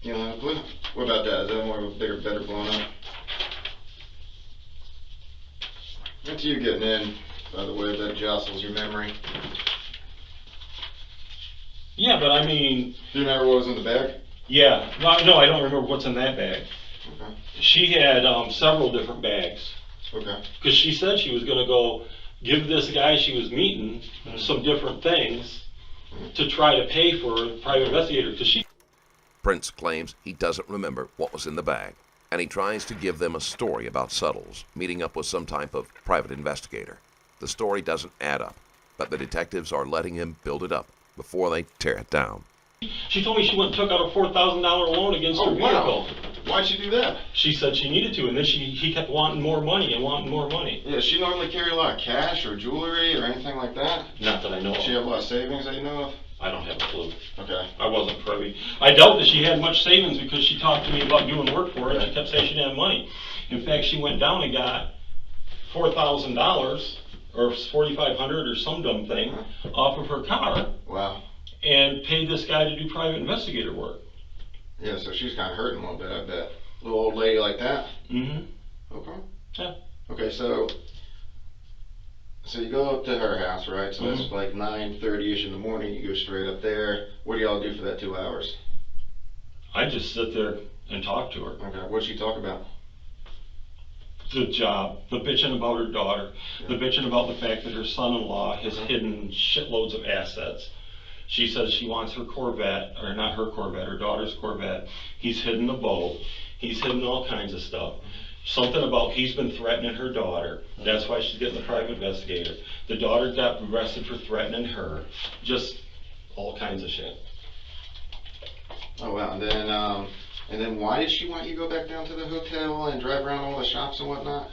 You don't have a clue? What about that? Is that more of a bigger, better blown up? That's you getting in, by the way, that jostles your memory. Yeah, but I mean, Do you remember what was in the bag? yeah. No, I don't remember what's in that bag. Okay. She had several different bags. Okay. Because she said she was going to go give this guy she was meeting some different things to try to pay for a private investigator. Because she... Printz claims he doesn't remember what was in the bag, and he tries to give them a story about Suttles meeting up with some type of private investigator. The story doesn't add up, but the detectives are letting him build it up before they tear it down. She told me she went and took out a $4,000 loan against her vehicle. Wow. Why'd she do that? She said she needed to, and then he kept wanting more money and wanting more money. Yeah, does she normally carry a lot of cash or jewelry or anything like that? Not that I know Does she of. have a lot of savings that you know of? I don't have a clue. Okay. I wasn't privy. I doubt that she had much savings because she talked to me about doing work for her, and she kept saying she didn't have money. In fact, she went down and got $4,000 or $4,500 or some dumb thing off of her car. Wow. And paid this guy to do private investigator work. Yeah, so she's kind of hurting a little bit, I bet. Little old lady like that? Mm-hmm. Okay. Yeah. Okay, so you go up to her house, right? So that's like 9:30ish in the morning. You go straight up there. What do y'all do for that 2 hours? I just sit there and talk to her. Okay, what'd she talk about? The job, the bitching about her daughter, the bitching about the fact that her son-in-law has hidden shitloads of assets. She says she wants her Corvette, or not her Corvette, her daughter's Corvette. He's hidden a boat. He's hidden all kinds of stuff. Something about he's been threatening her daughter. That's why she's getting the private investigator. The daughter got arrested for threatening her. Just all kinds of shit. Oh wow, and then why did she want you to go back down to the hotel and drive around all the shops and whatnot?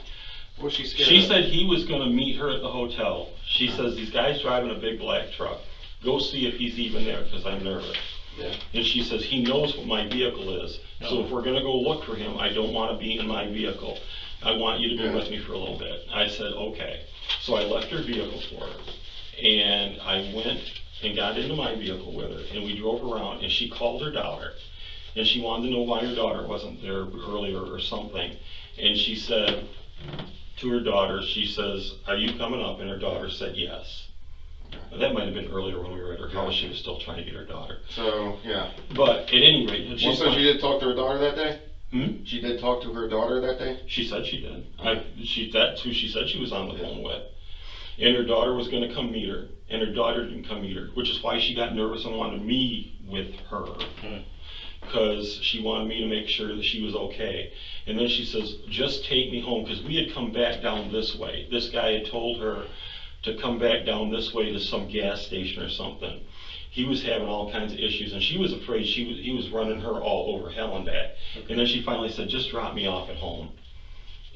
What was she scared She of? said he was going to meet her at the hotel. She says, these guys driving a big black truck. Go see if he's even there, because I'm nervous. Yeah. And she says, he knows what my vehicle is. So if we're going to go look for him, I don't want to be in my vehicle. I want you to be with me for a little bit. I said, okay. So I left her vehicle for her. And I went and got into my vehicle with her. And we drove around, and she called her daughter. And she wanted to know why her daughter wasn't there earlier or something. And she said to her daughter, she says, are you coming up? And her daughter said yes. That might have been earlier when we were at her house. She was still trying to get her daughter. So, yeah. But at any rate, So she did talk to her daughter that day? Hmm? She did talk to her daughter that day? She said she did. That's who she said she was on the phone with. And her daughter was going to come meet her. And her daughter didn't come meet her, which is why she got nervous and wanted me with her. Because she wanted me to make sure that she was okay. And then she says, just take me home, because we had come back down this way. This guy had told her to come back down this way to some gas station or something. He was having all kinds of issues, and she was afraid he was running her all over hell and back. Okay. And then she finally said, just drop me off at home.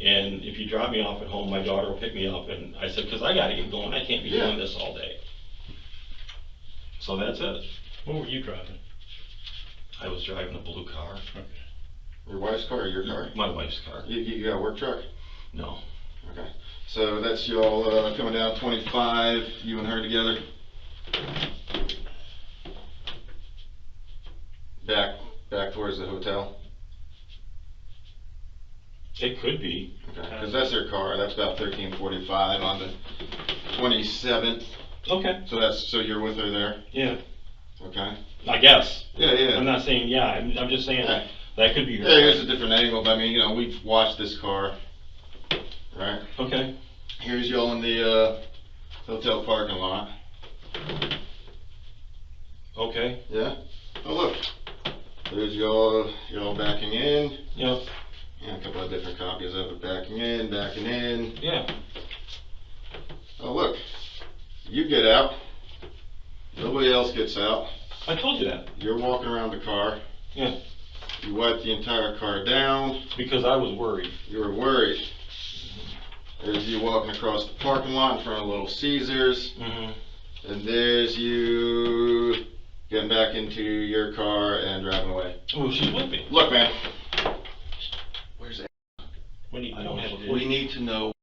And if you drop me off at home, my daughter will pick me up. And I said, because I got to get going. I can't be doing this all day. So that's it. What were you driving? I was driving a blue car. Okay. Your wife's car or your car? My wife's car. You got a work truck? No. Okay. So that's y'all coming down 25, you and her together? Back towards the hotel? It could be. Okay, because that's her car. That's about 13:45 on the 27th. Okay. So you're with her there? Yeah. Okay. I guess. Yeah. I'm not saying yeah. I'm just saying that could be her. Yeah, here's a different angle. But I mean, we've watched this car, right? Okay. Here's y'all in the hotel parking lot. Okay. Yeah. Oh look, there's y'all backing in. Yep. Yeah, a couple of different copies of it. Backing in. Yeah. Oh look, you get out. Nobody else gets out. I told you that. You're walking around the car. Yeah. You wipe the entire car down. Because I was worried. You were worried. There's you walking across the parking lot in front of Little Caesars. Mm-hmm. And there's you getting back into your car and driving away. Oh, she's with me. Look, man. Where's that? I don't have a We need to know.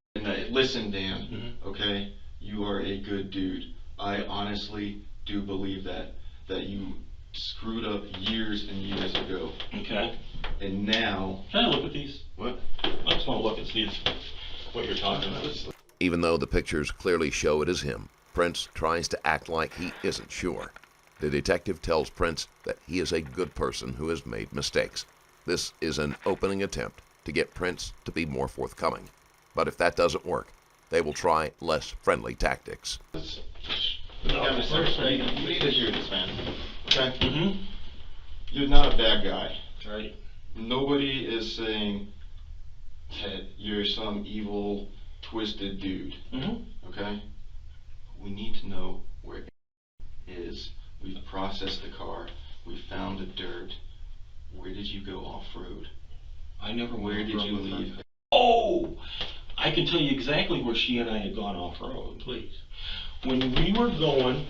Listen, Dan. Okay? You are a good dude. I honestly do believe that you screwed up years and years ago. Okay. And now. Can I look at these? What? I just want to look and see what you're talking about. Even though the pictures clearly show it is him, Printz tries to act like he isn't sure. The detective tells Printz that he is a good person who has made mistakes. This is an opening attempt to get Printz to be more forthcoming. But if that doesn't work, they will try less friendly tactics. You need to hear this, man. Okay? Mm-hmm. You're not a bad guy. Right. Nobody is saying that you're some evil, twisted dude. Mm-hmm. Okay? We need to know where it is. We've processed the car. We found the dirt. Where did you go off-road? I never went Where off did road you with her. leave? Oh! I can tell you exactly where she and I had gone off road. Please. When we were going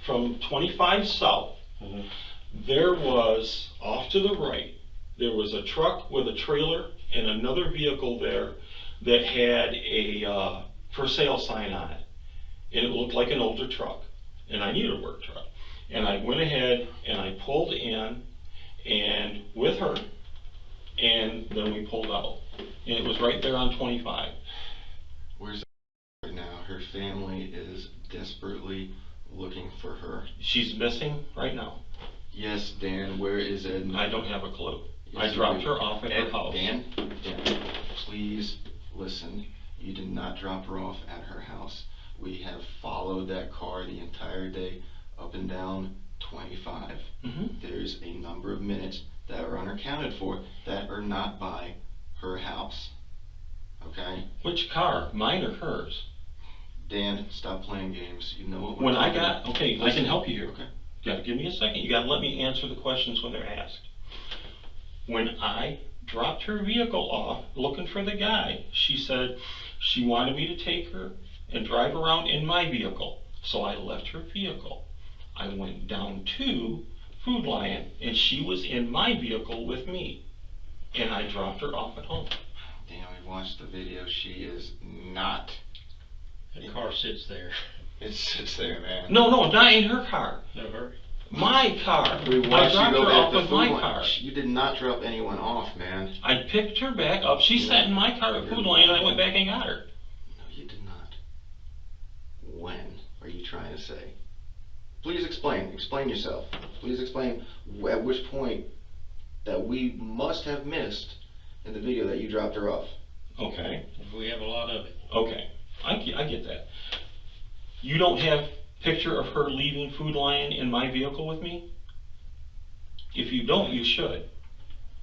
from 25 south, Mhm. there was, off to the right, there was a truck with a trailer and another vehicle there that had a for sale sign on it. And it looked like an older truck. And I needed a work truck. And I went ahead and I pulled in and with her, and then we pulled out. And it was right there on 25. Where's right now? Her family is desperately looking for her. She's missing right now. Yes, Dan, where is Edna? I don't have a clue. Yes, I you dropped do. her off at her house. Dan, please listen. You did not drop her off at her house. We have followed that car the entire day up and down 25. There's a number of minutes that are unaccounted for that are not by her house. Okay? Which car? Mine or hers? Dan, stop playing games. You know what we're When I talking got, about. okay, I Listen. can help you here. Okay. You gotta give me a second. You gotta let me answer the questions when they're asked. When I dropped her vehicle off looking for the guy, she said she wanted me to take her and drive around in my vehicle. So I left her vehicle. I went down to Food Lion and she was in my vehicle with me. And I dropped her off at home. Dan, we watched the video. She is not. The car sits there. It sits there, man. No, not in her car. No hurry. My car. We I watched you dropped go her back off to with Food my Lion. car. You did not drop anyone off, man. I picked her back up. She sat in my car at Food Lion and I went back and got her. No, you did not. When are you trying to say? Please explain. Explain yourself. Please explain at which point that we must have missed in the video that you dropped her off. Okay. We have a lot of it. Okay. I get that. You don't have picture of her leaving Food Lion in my vehicle with me? If you don't, you should.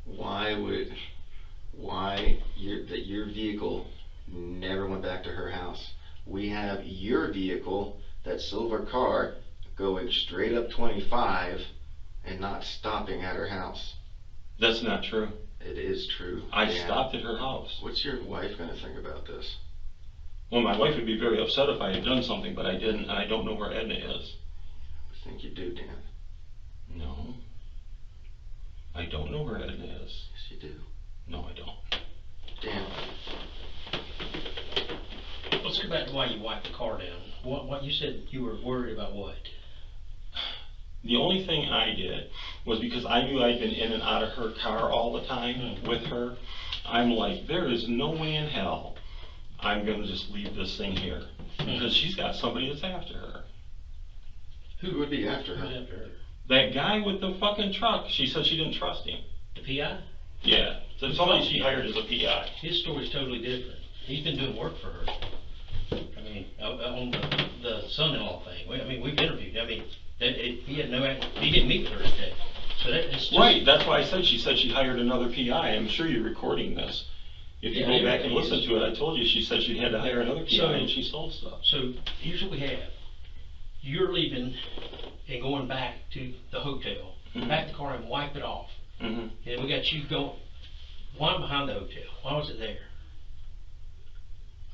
Why your vehicle never went back to her house? We have your vehicle, that silver car, going straight up 25 and not stopping at her house. That's not true. It is true. I Dan. stopped at her house. What's your wife gonna think about this? Well, my wife would be very upset if I had done something, but I didn't, and I don't know where Edna is. I think you do, Dan. No. I don't know where Edna is. Yes, you do. No, I don't. Dan. Let's go back to why you wiped the car down. What you said you were worried about what? The only thing I did was because I knew I'd been in and out of her car all the time with her. I'm like, there is no way in hell I'm going to just leave this thing here. Because she's got somebody that's after her. Who would be after her? Who's after her? That guy with the fucking truck, she said she didn't trust him. The PI? Yeah, so somebody she hired as a PI. His story's totally different. He's been doing work for her. I mean, on the son-in-law thing. I mean, we've interviewed. I mean, he had he didn't meet with her today. So that's just, Right, that's why I said she hired another PI. I'm sure you're recording this. If you go back and listen to it, I told you she said she had to hire another PI and she sold stuff. So here's what we have. You're leaving and going back to the hotel. Back the car and wipe it off. And we got you going. Why behind the hotel? Why was it there?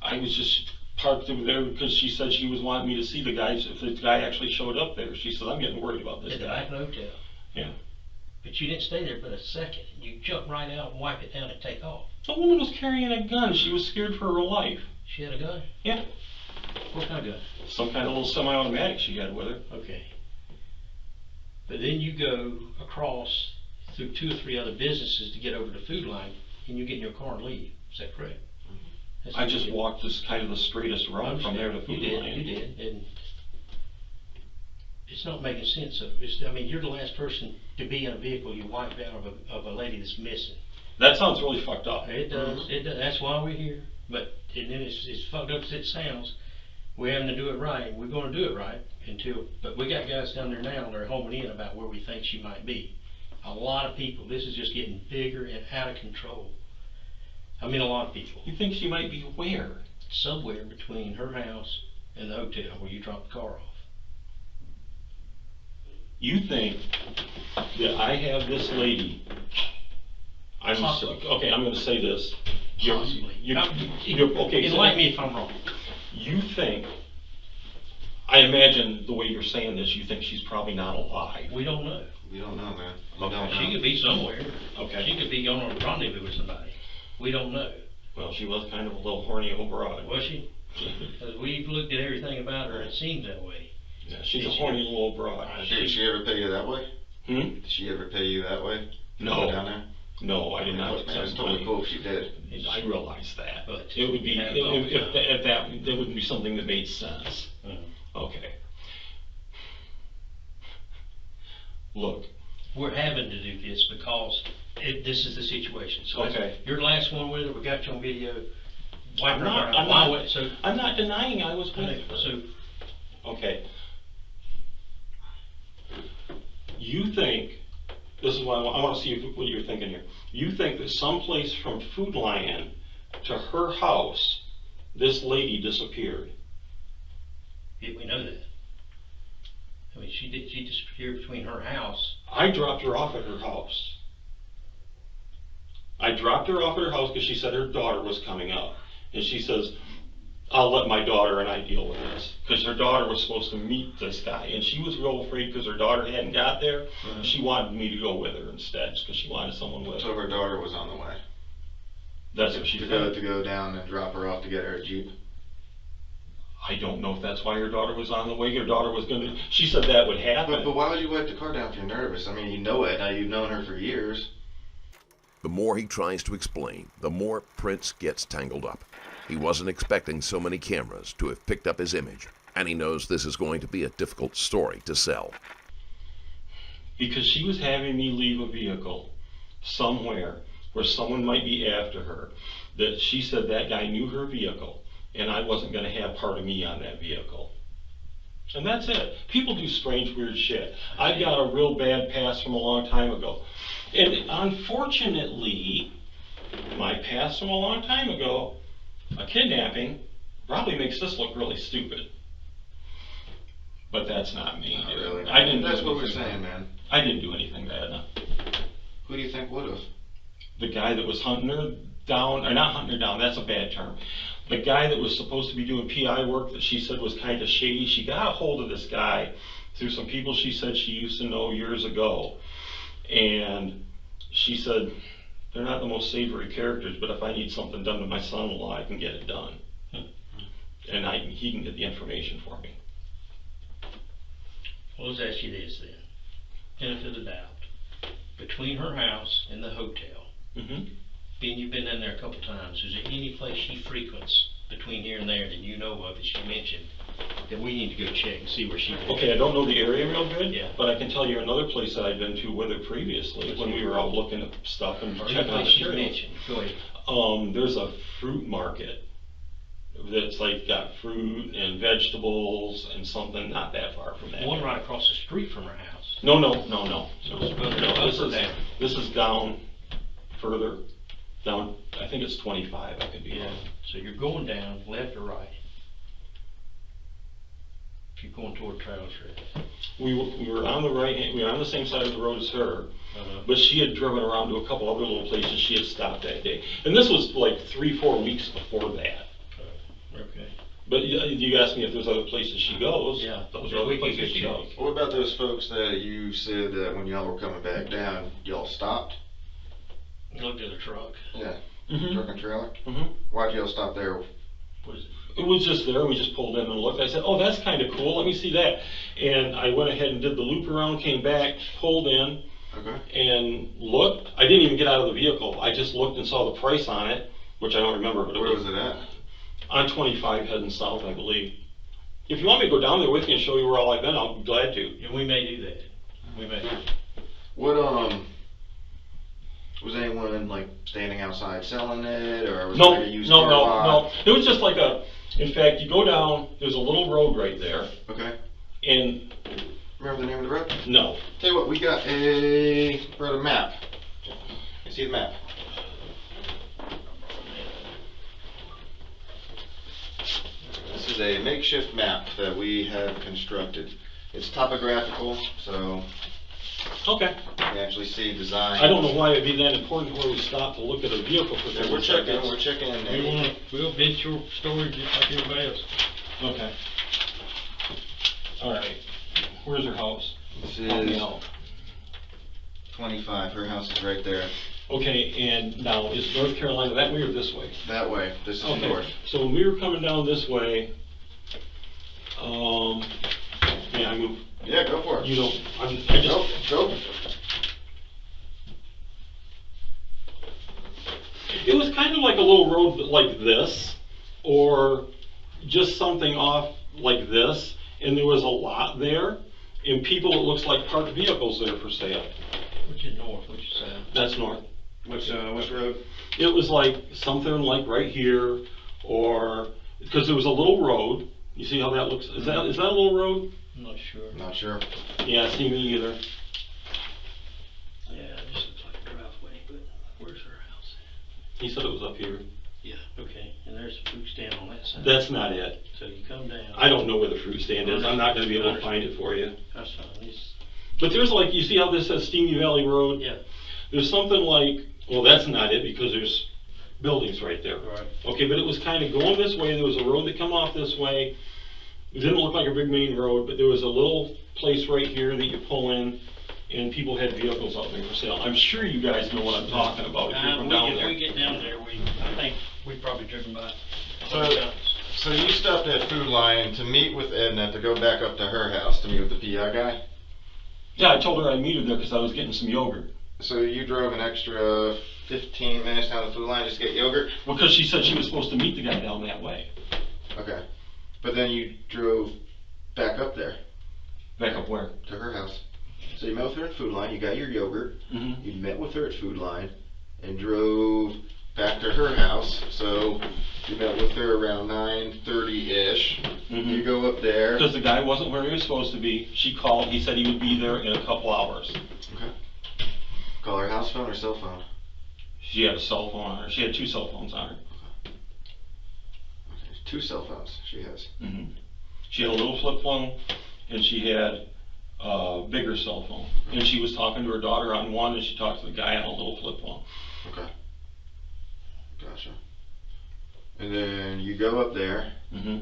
I was just parked over there because she said she was wanting me to see the guys. If the guy actually showed up there, she said, I'm getting worried about this At the guy. back of the hotel. Yeah. But you didn't stay there but a second. You jumped right out and wipe it down and take off. The woman was carrying a gun. She was scared for her life. She had a gun? Yeah. What kind of gun? Some kind of little semi-automatic she had with her. Okay. But then you go across through 2 or 3 other businesses to get over to Food Line, and you get in your car and leave. Is that correct? That's I just walked this kind of the straightest route from there to Food Line. You did, and it's not making sense. I mean, you're the last person to be in a vehicle you wiped out of a lady that's missing. That sounds really fucked up. It does. It does. That's why we're here. But and then it's fucked up as it sounds. We're having to do it right. We're going to do it right but we got guys down there now that are homing in about where we think she might be. A lot of people. This is just getting bigger and out of control. I mean, a lot of people. You think she might be where? Somewhere between her house and the hotel where you dropped the car off. You think that I have this lady Okay, I'm gonna say this. Possibly. Okay, Enlighten me if I'm wrong. You think, I imagine the way you're saying this, you think she's probably not alive. We don't know. We don't know, man. We Okay. don't know. She could be somewhere. Okay. She could be going on a rendezvous with somebody. We don't know. Well, she was kind of a little horny old broad. Was she? Because we've looked at everything about her, it seems that way. Yeah, she's a horny little old broad. Did she ever pay you that way? Hmm? Did she ever pay you that way? No. Down there? No, I did not. Look, man, it's totally cool if she did. I realize that. But It would be, you have it all the if time. that would be something that made sense. Okay. Look. We're having to do this because this is the situation. So Okay. you're the last one with her, we got you on video. I'm not denying I was with her. So Okay. You think, this is what I want to see what you're thinking here. You think that someplace from Food Lion to her house, this lady disappeared? yeah, we know that. I mean, she disappeared between her house. I dropped her off at her house. I dropped her off at her house because she said her daughter was coming up. And she says, I'll let my daughter and I deal with this. Because her daughter was supposed to meet this guy. And she was real afraid because her daughter hadn't got there. She wanted me to go with her instead because she wanted someone with her. So her daughter was on the way. That's what she To said. go down and drop her off to get her a Jeep. I don't know if that's why her daughter was on the way. Her daughter was gonna, she said that would happen. But why would you wipe the car down if you're nervous? I mean, you know it. Now you've known her for years. The more he tries to explain, the more Printz gets tangled up. He wasn't expecting so many cameras to have picked up his image, and he knows this is going to be a difficult story to sell. Because she was having me leave a vehicle somewhere where someone might be after her, that she said that guy knew her vehicle, and I wasn't going to have part of me on that vehicle. And that's it. People do strange, weird shit. I've got a real bad past from a long time ago. And unfortunately, my past from a long time ago, a kidnapping, probably makes this look really stupid. But that's not me, Not dude. really. I didn't. That's do what we're anything. saying, man. I didn't do anything bad, no. Who do you think would have? The guy that was hunting her down, or not hunting her down, that's a bad term. The guy that was supposed to be doing PI work that she said was kind of shady, she got a hold of this guy through some people she said she used to know years ago. And she said, they're not the most savory characters, but if I need something done to my son-in-law, I can get it done. And he can get the information for me. Well, let's ask you this then. Benefit of the doubt. Between her house and the hotel, being you've been in there a couple times, is there any place she frequents between here and there that you know of that she mentioned that we need to go check and see where she lives? Okay, I don't know the area real good, Yeah. but I can tell you another place that I've been to with her previously when we were out looking at stuff and Or any checking out place she materials. mentioned? Go ahead. There's a fruit market that's like got fruit and vegetables and something not that far from that. One right across the street from her house. No. So it's further up or down? This is down further down. I think it's 25. I could be wrong. So you're going down, left or right? If you're going toward Trail Shred. We were on the right hand. We were on the same side of the road as her, but she had driven around to a couple other little places she had stopped that day. And this was like 3-4 weeks before that. Okay. But you asked me if there's other places she goes. Yeah. Those are other places she goes. What about those folks that you said that when y'all were coming back down, y'all stopped? Looked at the truck. Yeah. Mhm. Truck and trailer? Mhm. Why'd y'all stop there? What is it? It was just there, we just pulled in and looked. I said, oh, that's kind of cool, let me see that. And I went ahead and did the loop around, came back, pulled in, Okay. and looked. I didn't even get out of the vehicle. I just looked and saw the price on it, which I don't remember, but Where was it at? on 25 heading south, I believe. If you want me to go down there with you and show you where all I've been, I'll be glad to. Yeah, we may do that. We may. What, was anyone like standing outside selling it, or was it No, like a used car lot? no. It was just like in fact, you go down, there's a little road right there, Okay. and Remember the name of the road? no. Tell you what, we got a map. You see the map? This is a makeshift map that we have constructed. It's topographical, so Okay. You can actually see design. I don't know why it'd be that important where we stop to look at a vehicle for Yeah, we're checking in there. We'll vent your storage just like everybody else. Okay. All right. Where's her house? This Help me is out. 25, her house is right there. Okay, and now is North Carolina that way or this way? That way, this is Okay. north. So when we were coming down this way, yeah, I move. Yeah, go for it. You know, I just. Go. It was kind of like a little road like this, or just something off like this, and there was a lot there, and people, it looks like parked vehicles there for sale. Which is north, which is south? That's north. Which road? It was like something like right here, or, because there was a little road. You see how that looks? Is that a little road? I'm not sure. Not sure. Yeah, see me either. Yeah, it just looks like a driveway, but where's her house? He said it was up here. Yeah, okay, and there's a fruit stand on that side. That's not it. So you come down. I don't know where the fruit stand is. I'm not gonna be able to find it for you. That's fine, But there's like, you see how this says Steamy Valley Road? yeah, There's something like, well, that's not it because there's buildings right there. right. Okay, but it was kind of going this way. There was a road that come off this way. It didn't look like a big main road, but there was a little place right here that you pull in, and people had vehicles out there for sale. I'm sure you guys know what I'm talking about if you're from down If there. we get down there, I think we've probably driven by. So you stopped at Food Lion to meet with Edna to go back up to her house to meet with the PI guy? Yeah, I told her I'd meet her there because I was getting some yogurt. So you drove an extra 15 minutes down to Food Lion just to get yogurt? Because she said she was supposed to meet the guy down that way. Okay. But then you drove back up there Back up where? to her house. So you met with her at Food Lion, you got your yogurt, Mm-hmm. you met with her at Food Lion, and drove back to her house. So you met with her around 9:30-ish. Mm-hmm. You go up there. Because the guy wasn't where he was supposed to be. She called, he said he would be there in a couple hours. Okay. Call her house phone or cell phone? She had a cell phone on her. She had 2 cell phones on her. Okay. 2 cell phones she has. Mm-hmm. She had a little flip phone, and she had a bigger cell phone. And she was talking to her daughter on one, and she talked to the guy on a little flip phone. Okay. Gotcha. And then you go up there Mm-hmm.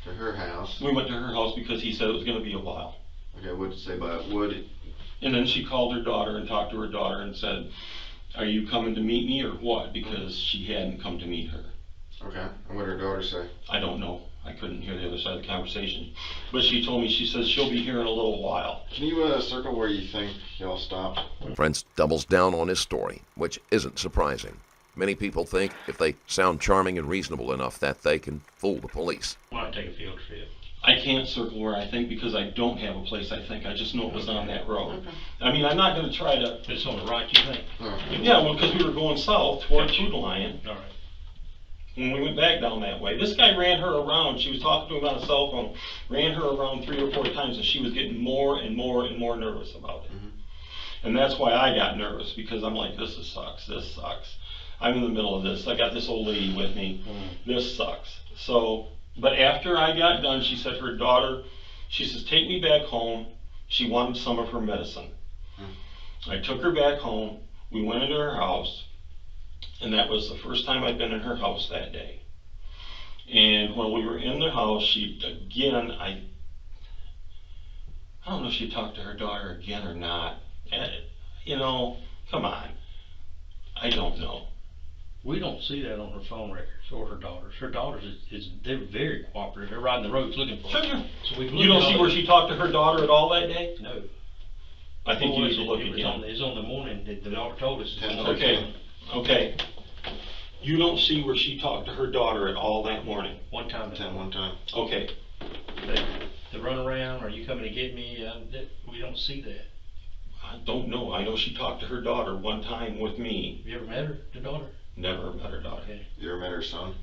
to her house. We went to her house because he said it was going to be a while. Okay, what did it say about wood? And then she called her daughter and talked to her daughter and said, "Are you coming to meet me or what?" Because she hadn't come to meet her. Okay. And what did her daughter say? I don't know. I couldn't hear the other side of the conversation. But she told me, she says she'll be here in a little while. Can you circle where you think y'all stopped? Printz doubles down on his story, which isn't surprising. Many people think if they sound charming and reasonable enough that they can fool the police. Why not take a field trip? I can't circle where I think because I don't have a place I think. I just know it was on that road. Okay. I mean, I'm not going to try to... It's on the right, you think? Yeah, well, because we were going south toward Food Lion. All right. When we went back down that way, this guy ran her around. She was talking to him on a cell phone, ran her around 3 or 4 times, and she was getting more and more and more nervous about it. Mhm. And that's why I got nervous, because I'm like, this sucks, this sucks. I'm in the middle of this. I got this old lady with me. This sucks. So, but after I got done, she said her daughter, she says, take me back home. She wanted some of her medicine. I took her back home. We went into her house. And that was the first time I'd been in her house that day. And when we were in the house, she, again, I don't know if she talked to her daughter again or not. You know, come on. I don't know. We don't see that on her phone records or her daughters. Her daughters they're very cooperative. They're riding the roads looking for her. Sure. So we've You don't see where she talked to her daughter at all that day? No. I think you need to look It again. was on the morning that the daughter told us. Okay, okay. You don't see where she talked to her daughter at all that morning? One time. One time. Okay. The run around, are you coming to get me? We don't see that. I don't know. I know she talked to her daughter one time with me. Have you ever met her, the daughter? Never met her daughter. Okay. You ever met her son?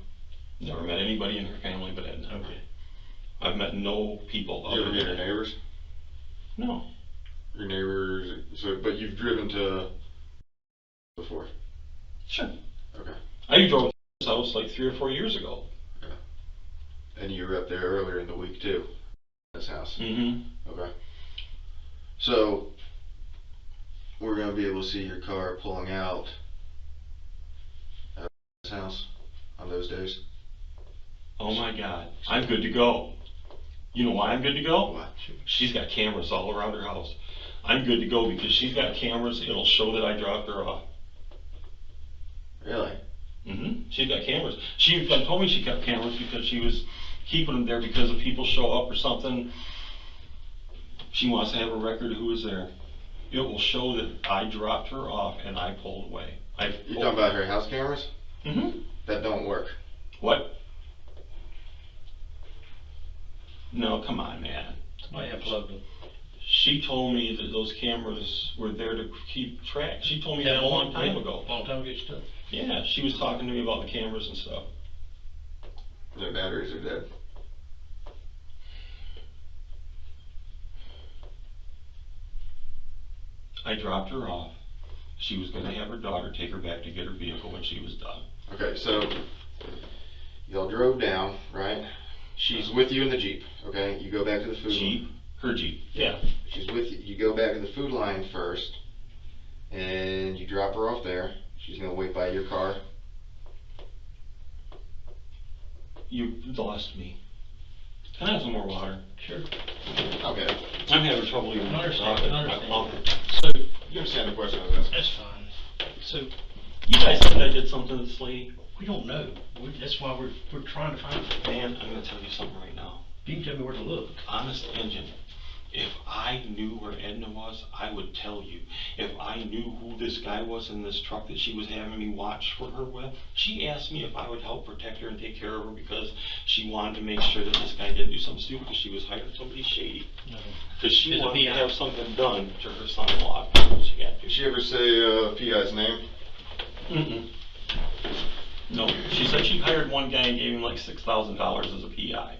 Never met anybody in her family but Edna. Okay. I've met no people You other ever met her than... neighbors? No. Your neighbors, so, but you've driven to before? Sure. Okay. I drove to this house like 3 or 4 years ago. And you were up there earlier in the week too, this house? Mm-hmm. Okay. So, we're going to be able to see your car pulling out at his house on those days? Oh my God, I'm good to go. You know why I'm good to go? Why? She's got cameras all around her house. I'm good to go because she's got cameras. It'll show that I dropped her off. Really? She's got cameras. She told me she kept cameras because she was keeping them there because if people show up or something, she wants to have a record of who was there. It will show that I dropped her off and I pulled away. You're talking about her house cameras? That don't work. What? No, come on, man. I have plugged them. She told me that those cameras were there to keep track. She told me that a long time ago. Long time ago stuff. Yeah, she was talking to me about the cameras and stuff. Their batteries are dead. I dropped her off. She was going to have her daughter take her back to get her vehicle when she was done. Okay, so y'all drove down, right? She's with you in the Jeep, okay? You go back to the food Jeep? Her Jeep, yeah. She's with you. You go back to the food line first, and you drop her off there. She's going to wait by your car. You lost me. Can I have some more water? Sure. Okay. I'm having trouble even Understand. So, you understand the question I was asking? That's fine. So, You guys said I did something to this lady? we don't know. That's why we're trying to find it. Man, I'm going to tell you something right now. You can tell me where to look. Honest engine. If I knew where Edna was, I would tell you. If I knew who this guy was in this truck that she was having me watch for her with, she asked me if I would help protect her and take care of her because she wanted to make sure that this guy didn't do something stupid because she was hiring somebody shady. Because she wanted to have something done to her son-in-law. She had to. Did she ever say PI's name? No, she said she hired one guy and gave him like $6,000 as a PI.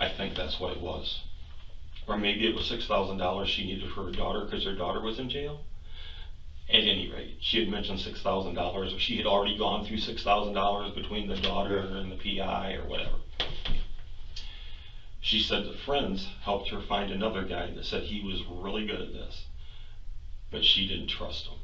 I think that's what it was. Or maybe it was $6,000 she needed for her daughter because her daughter was in jail. At any rate, she had mentioned $6,000, or she had already gone through $6,000 between the daughter and the PI or whatever. She said that friends helped her find another guy that said he was really good at this, but she didn't trust him.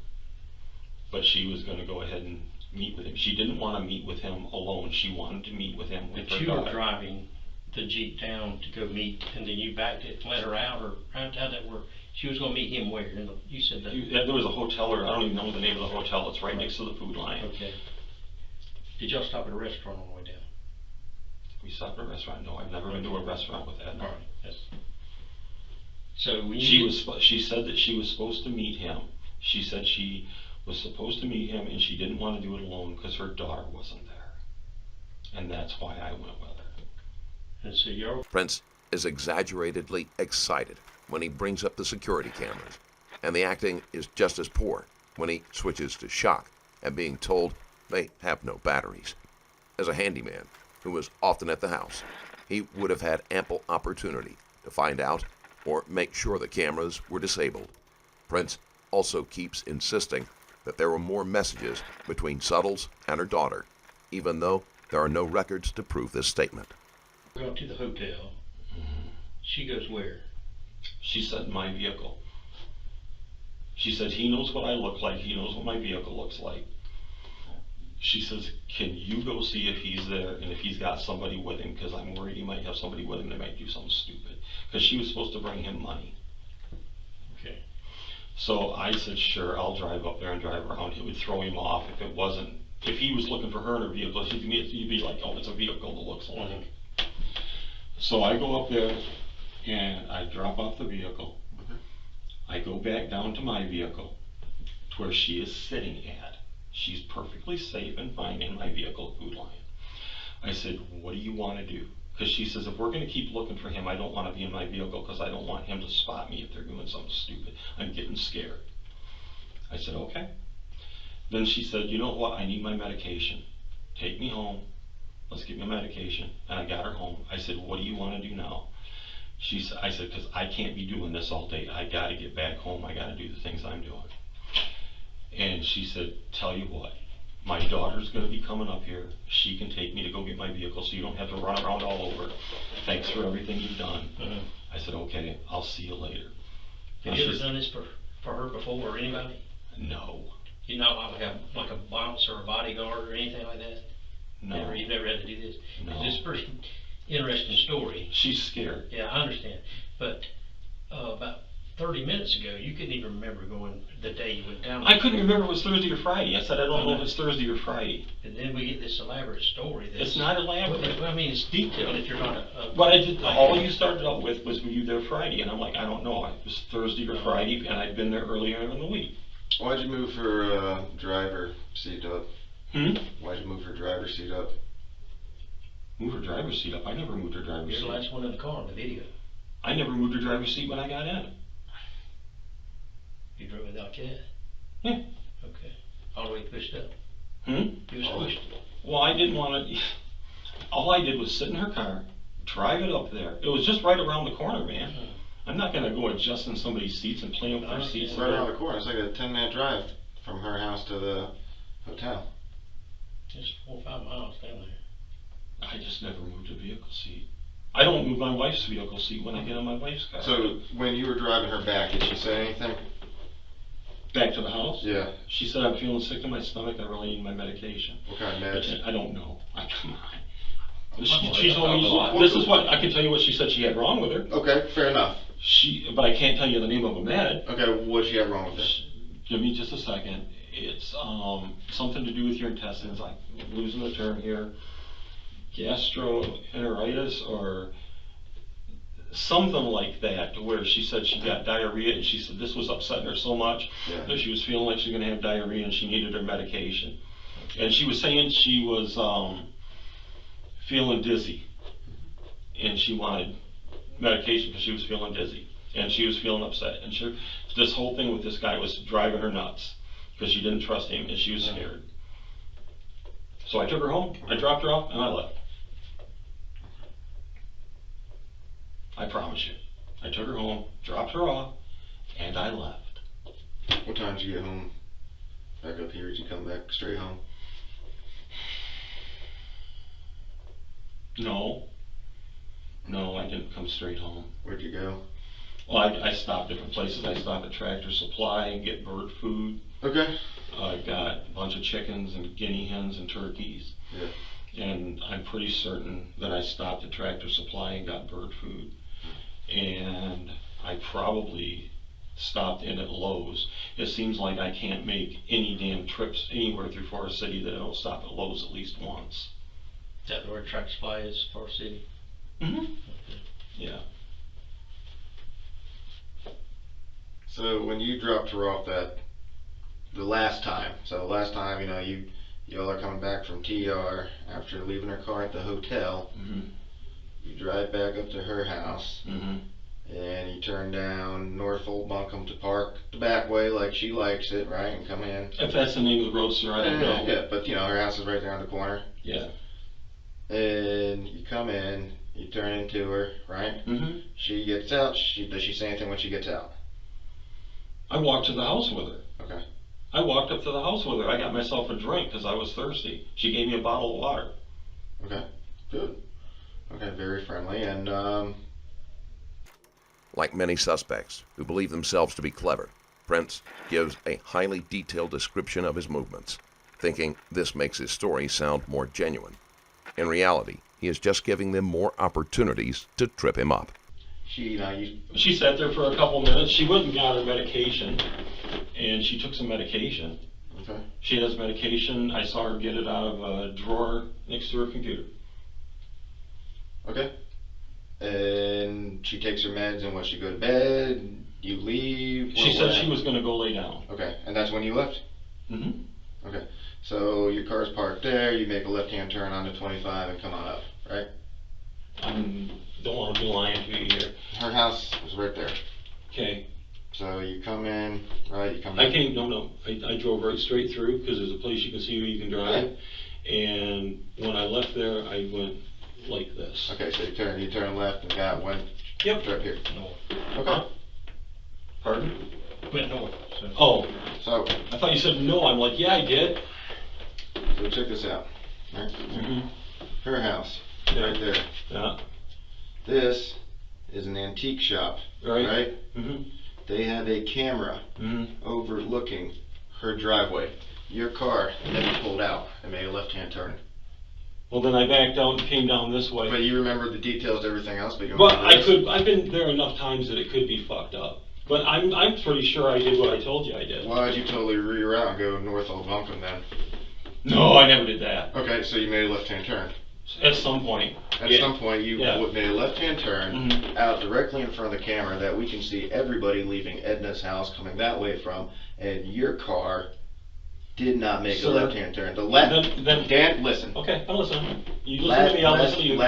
But she was going to go ahead and meet with him. She didn't want to meet with him alone. She wanted to meet with him with her daughter. But you were driving the Jeep down to go meet, and then you backed it, let her out, or how'd that work? She was going to meet him where? You said that. There was a hotel, or I don't even know the name of the hotel. It's right next to the food line. Okay. Did y'all stop at a restaurant on the way down? We stopped at a restaurant. No, I've never been to a restaurant with Edna. All right. Yes. So when She said that she was supposed to meet him. She said she was supposed to meet him, and she didn't want to do it alone because her daughter wasn't there, and that's why I went with her. And so you're Printz is exaggeratedly excited when he brings up the security cameras, and the acting is just as poor when he switches to shock and being told they have no batteries. As a handyman who was often at the house, he would have had ample opportunity to find out or make sure the cameras were disabled. Printz also keeps insisting that there were more messages between Suttles and her daughter, even though there are no records to prove this statement. going to the hotel. She goes where? She said in my vehicle. She said he knows what I look like, he knows what my vehicle looks like. She says, can you go see if he's there and if he's got somebody with him, because I'm worried he might have somebody with him that might do something stupid. Because she was supposed to bring him money. Okay. So I said, sure, I'll drive up there and drive around. It would throw him off if he was looking for her in her vehicle, he'd be like, oh, it's a vehicle that looks like. So I go up there and I drop off the vehicle. I go back down to my vehicle to where she is sitting at. She's perfectly safe and fine in my vehicle at Food Lion. I said, what do you want to do? Because she says, if we're going to keep looking for him, I don't want to be in my vehicle because I don't want him to spot me if they're doing something stupid. I'm getting scared. I said, okay. Then she said, you know what? I need my medication. Take me home. Let's get my medication. And I got her home. I said, what do you want to do now? I said, because I can't be doing this all day. I got to get back home. I got to do the things I'm doing. And she said, tell you what, my daughter's going to be coming up here. She can take me to go get my vehicle so you don't have to run around all over. Thanks for everything you've done. I said, okay, I'll see you later. Have you ever done this for her before, or anybody? No. You know, like a bouncer or a bodyguard or anything like that? No. You've never had to do this? No. This is a pretty interesting story. She's scared. Yeah, I understand. But about 30 minutes ago, you couldn't even remember going the day you went down there. I couldn't remember if it was Thursday or Friday. I said, I don't know if it's Thursday or Friday. And then we get this elaborate story. It's not elaborate. Well, I mean, it's detailed if you're not But I did, all you started out with was, were you there Friday? And I'm like, I don't know. It was Thursday or Friday, and I'd been there earlier in the week. Why'd you move her driver seat up? Why'd you move her driver's seat up? Move her driver's seat up? I never moved her driver's You're seat. the last one in the car in the video. I never moved her driver's seat when I got in. You drove without cat? Yeah. Okay. All the way pushed up? You was pushed. Well, I didn't want to. All I did was sit in her car, drive it up there. It was just right around the corner, man. I'm not going to go adjusting somebody's seats and playing with their seats. Right around the corner. It's like a 10-minute drive from her house to the hotel. Just 4 or 5 miles down there. I just never moved a vehicle seat. I don't move my wife's vehicle seat when I get in my wife's car. So when you were driving her back, did she say anything? Back to the house? Yeah. She said, I'm feeling sick to my stomach, I really need my medication. What kind of meds? I don't know. Come on. She told me, this is what, I can tell you what she said she had wrong with her. Okay, fair enough. But I can't tell you the name of a med. Okay, what'd she have wrong with it? Give me just a second. It's something to do with your intestines, like losing the term here, gastroenteritis or something like that, to where she said she got diarrhea, and she said this was upsetting her so much that she was feeling like she was going to have diarrhea and she needed her medication. And she was saying she was feeling dizzy, and she wanted medication because she was feeling dizzy, and she was feeling upset, and this whole thing with this guy was driving her nuts because she didn't trust him and she was scared. So I took her home, I dropped her off, and I left. I promise you. I took her home, dropped her off, and I left. What time did you get home? Back up here? Did you come back straight home? No, I didn't come straight home. Where'd you go? Well, I stopped different places. I stopped at Tractor Supply and get bird food. Okay. I got a bunch of chickens and guinea hens and turkeys. Yeah. And I'm pretty certain that I stopped at Tractor Supply and got bird food. And I probably stopped in at Lowe's. It seems like I can't make any damn trips anywhere through Forest City that I don't stop at Lowe's at least once. Is that where Tractor Supply is, Forest City? Yeah. So when you dropped her off the last time, y'all are coming back from TR after leaving her car at the hotel. You drive back up to her house, and you turn down North Old Buncombe to park the back way like she likes it, right, and come in. If that's the name of the road, sir, I don't know. Yeah, but her house is right there on the corner. Yeah. And you come in, you turn into her, right? She gets out. Does she say anything when she gets out? I walked to the house with her. Okay. I walked up to the house with her. I got myself a drink because I was thirsty. She gave me a bottle of water. Okay, good. Okay, very friendly. And Like many suspects who believe themselves to be clever, Printz gives a highly detailed description of his movements, thinking this makes his story sound more genuine. In reality, he is just giving them more opportunities to trip him up. She sat there for a couple minutes. She went and got her medication, and she took some medication. Okay. She has medication. I saw her get it out of a drawer next to her computer. Okay. And she takes her meds, and what, she go to bed? You leave? She said she was going to go lay down. Okay, and that's when you left? Okay, so your car's parked there, you make a left-hand turn onto 25 and come on up, right? I don't want to be lying to you here. Her house was right there. Okay. So you come in, right? I drove right straight through because there's a place you can see where you can drive. Yeah. And when I left there, I went like this. Okay, so you turn left and went right here. North. Okay. Pardon? Went north. So I thought you said no. I'm like, yeah, I did. So check this out. Right? Her house, right there. Yeah. This is an antique shop, right? they have a camera overlooking her driveway. Your car never pulled out and made a left-hand turn. Well, then I backed out and came down this way. But you remember the details, everything else, but you don't But remember this? I've been there enough times that it could be fucked up. But I'm pretty sure I did what I told you I did. Why did you totally reroute and go north of Buncombe then? No, I never did that. Okay, so you made a left-hand turn. At some point. At some point, you Yeah. made a left-hand turn out directly in front of the camera that we can see everybody leaving Edna's house coming that way from, and your car did not make a left-hand turn. Dan, listen. Okay, I'm listening. You listen to me, I'll listen to you.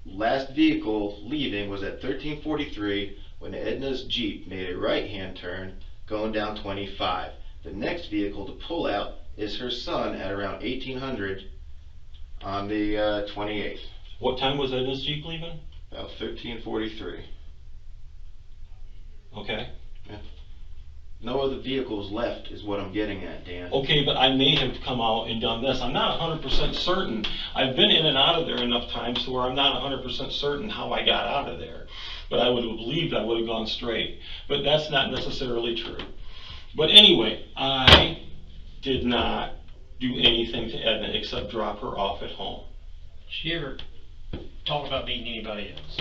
Last vehicle leaving was at 1343 when Edna's Jeep made a right-hand turn going down 25. The next vehicle to pull out is her son at around 1800 on the 28th. What time was Edna's Jeep leaving? About 1343. Okay. Yeah. No other vehicles left is what I'm getting at, Dan. Okay, but I may have come out and done this. I'm not 100% certain. I've been in and out of there enough times to where I'm not 100% certain how I got out of there. But I would have believed I would have gone straight. But that's not necessarily true. But anyway, I did not do anything to Edna except drop her off at home. She ever talk about meeting anybody else?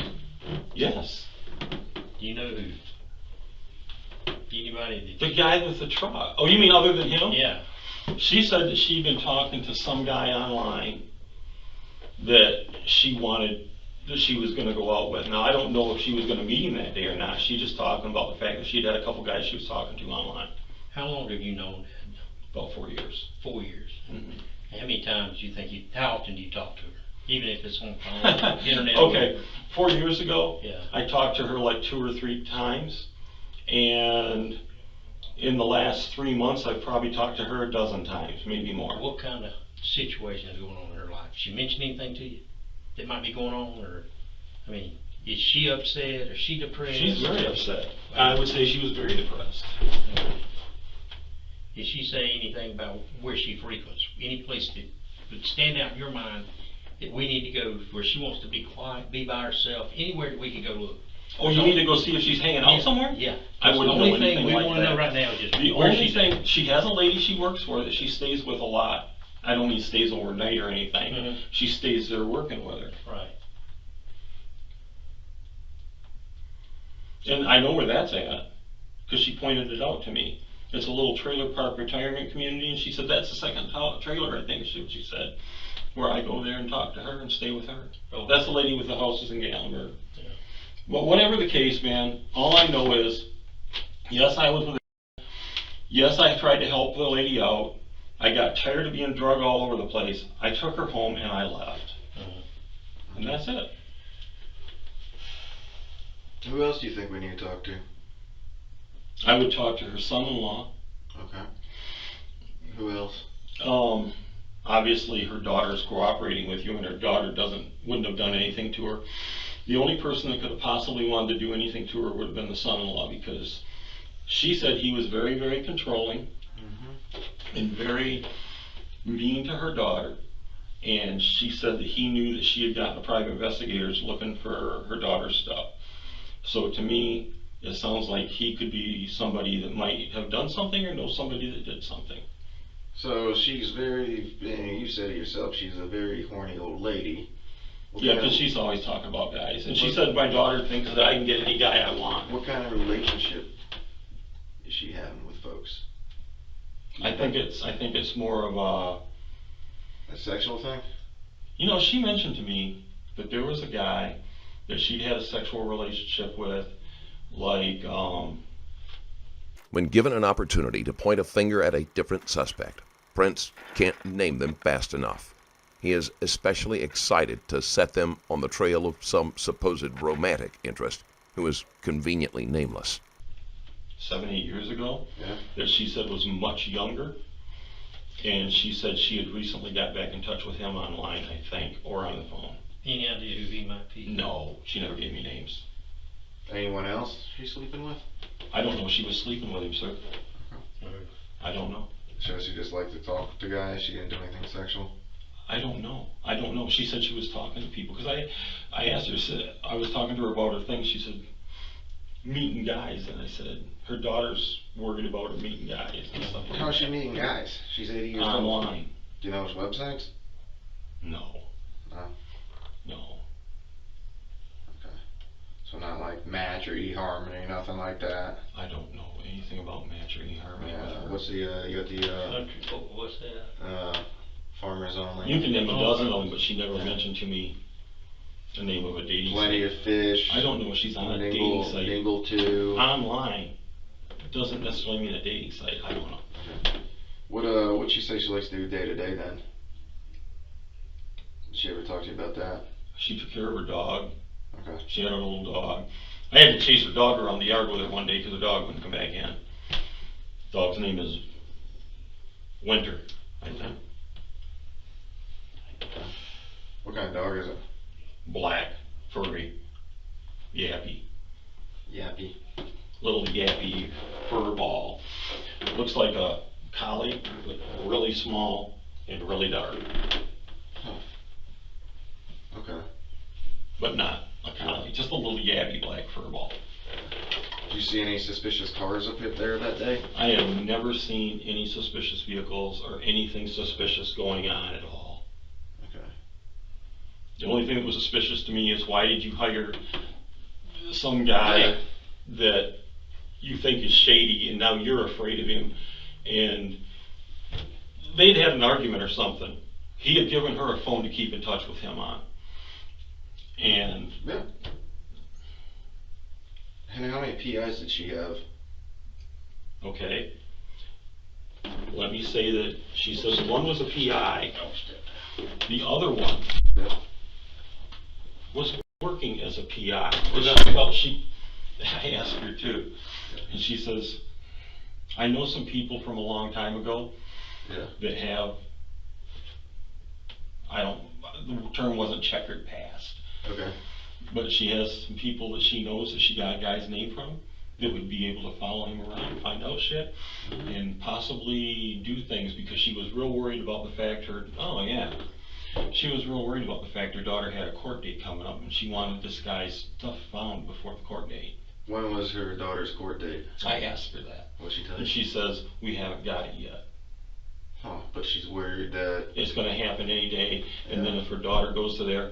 Yes. Do you know who? Anybody? The guy with the truck. Oh, you mean other than him? Yeah. She said that she'd been talking to some guy online that she was going to go out with. Now, I don't know if she was going to meet him that day or not. She just talking about the fact that she'd had a couple guys she was talking to online. How long have you known? About 4 years. 4 years. Mm-hmm. How many times do you think how often do you talk to her? Even if it's on phone, internet. Okay, 4 years ago, yeah. I talked to her like 2 or 3 times. And in the last 3 months, I've probably talked to her a dozen times, maybe more. What kind of situation is going on in her life? She mention anything to you that might be going on, or I mean, is she upset or is she depressed? She's very upset. I would say she was very depressed. Did she say anything about where she frequents? Any place that would stand out in your mind that we need to go where she wants to be quiet, be by herself, anywhere that we could go look? Oh, you need to go see if she's hanging out somewhere? Yeah. I wouldn't know anything like that. The only thing we want to know right now is just the only thing, she has a lady she works for that she stays with a lot. I don't mean stays overnight or anything. Mm-hmm. She stays there working with her. Right. And I know where that's at, because she pointed it out to me. It's a little trailer park retirement community, and she said that's the second trailer, I think, is what she said, where I go there and talk to her and stay with her. Oh. That's the lady with the houses in Gatlinburg. Yeah. But whatever the case, man, all I know is, yes, I was with her. Yes, I tried to help the lady out. I got tired of being drug all over the place. I took her home and I left. Mm-hmm. And that's it. Who else do you think we need to talk to? I would talk to her son-in-law. Okay. Who else? Obviously her daughter's cooperating with you, and her daughter wouldn't have done anything to her. The only person that could have possibly wanted to do anything to her would have been the son-in-law, because she said he was very, very controlling and very mean to her daughter. And she said that he knew that she had gotten the private investigators looking for her daughter's stuff. So to me, it sounds like he could be somebody that might have done something or know somebody that did something. So she's very, you said it yourself, she's a very horny old lady. Yeah, because she's always talking about guys. And she said my daughter thinks that I can get any guy I want. What kind of relationship is she having with folks? I think it's more of a sexual thing? You know, she mentioned to me that there was a guy that she'd had a sexual relationship with, like, When given an opportunity to point a finger at a different suspect, Printz can't name them fast enough. He is especially excited to set them on the trail of some supposed romantic interest who is conveniently nameless. 7-8 years ago, yeah, that she said was much younger, and she said she had recently got back in touch with him online, I think, or on the phone. Any idea who he might be? No, she never gave me names. Anyone else she's sleeping with? I don't know if she was sleeping with him, sir. Okay. I don't know. So she just liked to talk to guys, she didn't do anything sexual? I don't know. She said she was talking to people, because I asked her, I was talking to her about her thing, she said, meeting guys, and I said, her daughter's worried about her meeting guys and stuff like that. How's she meeting guys? She's 80 years old. Online. Do you know which websites? No. No. No. Okay. So not like Match or eHarmony, nothing like that. I don't know anything about Match or eHarmony. Yeah. What's the you got the Country, what's that? Farmers Only. You can name a dozen of them, but she never mentioned to me the name of a dating Plenty site. of Fish. I don't know if she's on a dating site. Mingle 2. Online doesn't necessarily mean a dating site. I don't know. What'd she say she likes to do day to day then? Did she ever talk to you about that? She took care of her dog. Okay. She had a little dog. I had to chase her dog around the yard with her one day because her dog wouldn't come back in. Dog's name is Winter, I think. What kind of dog is it? Black, furry, yappy. Yappy. Little yappy fur ball. Looks like a collie, but really small and really dark. Huh. Okay. But not a collie, just a little yappy black fur ball. Did you see any suspicious cars up there that day? I have never seen any suspicious vehicles or anything suspicious going on at all. Okay. The only thing that was suspicious to me is why did you hire some guy that you think is shady and now you're afraid of him? And they'd had an argument or something. He had given her a phone to keep in touch with him on. And Yeah. And how many PIs did she have? okay, let me say that she says one was a PI, the other one Yeah. was working as a PI. Was She that- felt I asked her too, and she says, I know some people from a long time ago Yeah. that have, the term wasn't checkered past, Okay. but she has some people that she knows that she got a guy's name from that would be able to follow him around and find out shit and possibly do things because she was real worried about the fact she was real worried about the fact her daughter had a court date coming up and she wanted this guy's stuff found before the court date. When was her daughter's court date? I asked her that. What'd she tell you? And she says, we haven't got it yet. Huh, but she's worried that... It's gonna happen any day, and then Yeah. if her daughter goes to there,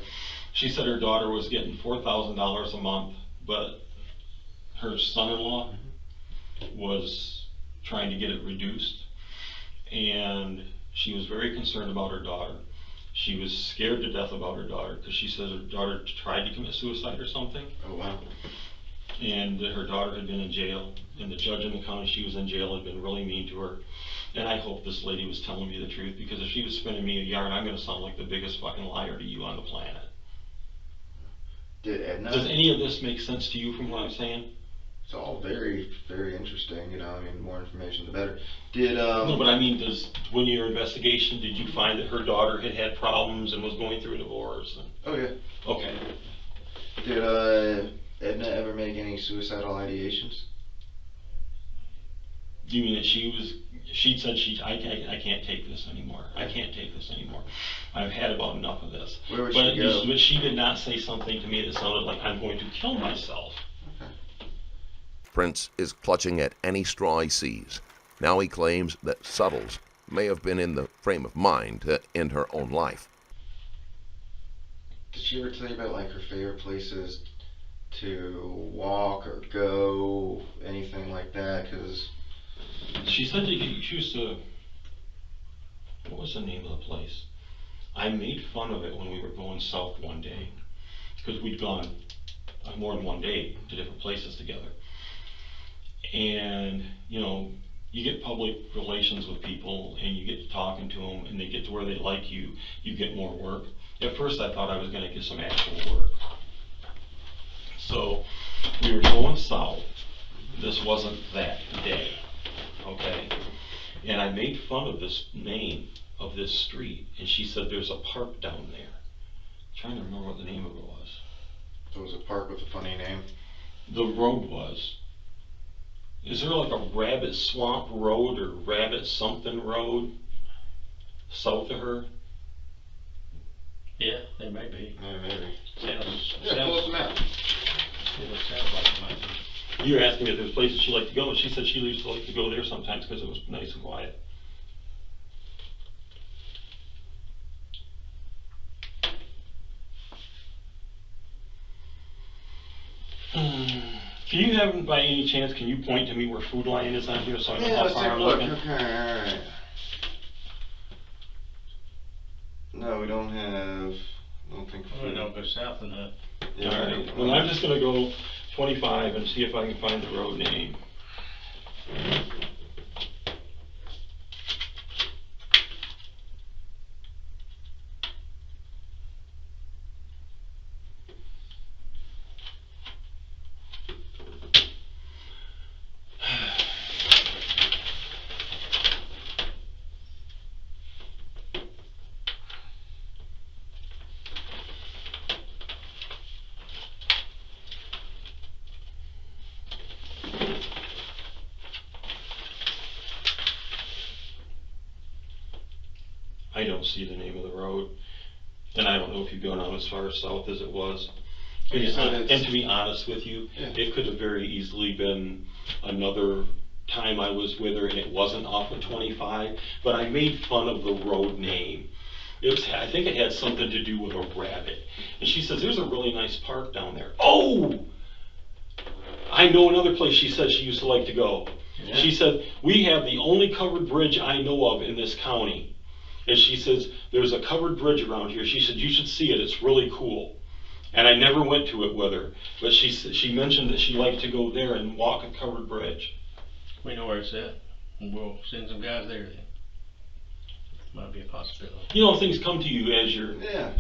she said her daughter was getting $4,000 a month, but her son-in-law was trying to get it reduced, and she was very concerned about her daughter. She was scared to death about her daughter, because she says her daughter tried to commit suicide or something. Oh, wow. And her daughter had been in jail, and the judge in the county she was in jail had been really mean to her. And I hope this lady was telling me the truth, because if she was spinning me a yarn, I'm gonna sound like the biggest fucking liar to you on the planet. Did Edna... Does any of this make sense to you from what I'm saying? It's all very, very interesting, you know, I mean, more information the better. Did, No, but I mean, when your investigation, did you find that her daughter had had problems and was going through a divorce? And, Oh, yeah. okay. Did, Edna ever make any suicidal ideations? You mean that she'd said I can't take this anymore. I can't take this anymore. I've had about enough of this. Where would But she go? But she did not say something to me that sounded like I'm going to kill myself. Printz is clutching at any straw he sees. Now he claims that Suttles may have been in the frame of mind to end her own life. Did she ever tell you about, like, her favorite places to walk or go, anything like that? Because... She said that she used to, what was the name of the place? I made fun of it when we were going south one day, because we'd gone more than one day to different places together. And, you know, you get public relations with people and you get to talking to them and they get to where they like you, you get more work. At first I thought I was going to get some actual work. So we were going south. This wasn't that day, okay? And I made fun of this name of this street, and she said there's a park down there. I'm trying to remember what the name of it was. So it was a park with a funny name? The road was. Is there like a Rabbit Swamp Road or Rabbit something road south of her? Yeah, there may be. Yeah, maybe. Sounds, Yeah, pull up the map. it sounds like it might be. You're asking me if there's places she liked to go, and she said she used to like to go there sometimes because it was nice and quiet. Can you have, by any chance, can you point to me where Food Lion is on here so I know how let's far take a I'm look. looking? Okay, alright. No, we don't have, I don't think We don't go south enough. Yeah, Alright, well, I'm just gonna go 25 and see if I can find the road name. I don't see the name of the road, and I don't know if you've gone on as far south as it was. And to be honest with you, it could have very easily been another time I was with her and it wasn't off of 25, but I made fun of the road name. It was, I think it had something to do with a rabbit. And she says, there's a really nice park down there. Oh! I know another place she said she used to like to go. Yeah. She said, we have the only covered bridge I know of in this county. And she says, there's a covered bridge around here. She said, you should see it, it's really cool. And I never went to it with her, but she mentioned that she liked to go there and walk a covered bridge. We know where it's at, and we'll send some guys there then. Might be a possibility. You know, things come to you as you're... Yeah.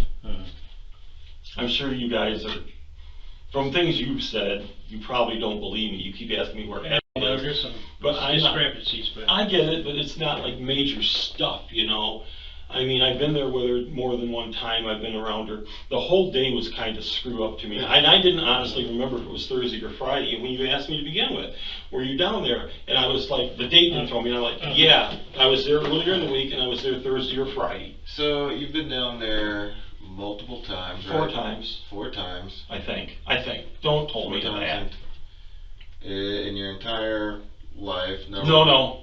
I'm sure you guys are... From things you've said, you probably don't believe me. You keep asking me where Edna is. There's some discrepancies, but... I get it, but it's not like major stuff, you know. I mean, I've been there with her more than one time. I've been around her. The whole day was kind of screw up to me. And I didn't honestly remember if it was Thursday or Friday. And when you asked me to begin with, were you down there? And I was like, the date didn't throw me. And I'm like, yeah, I was there earlier in the week, and I was there Thursday or Friday. So you've been down there multiple times, right? 4 times. 4 times. I think. Don't hold me to that. In your entire life? No,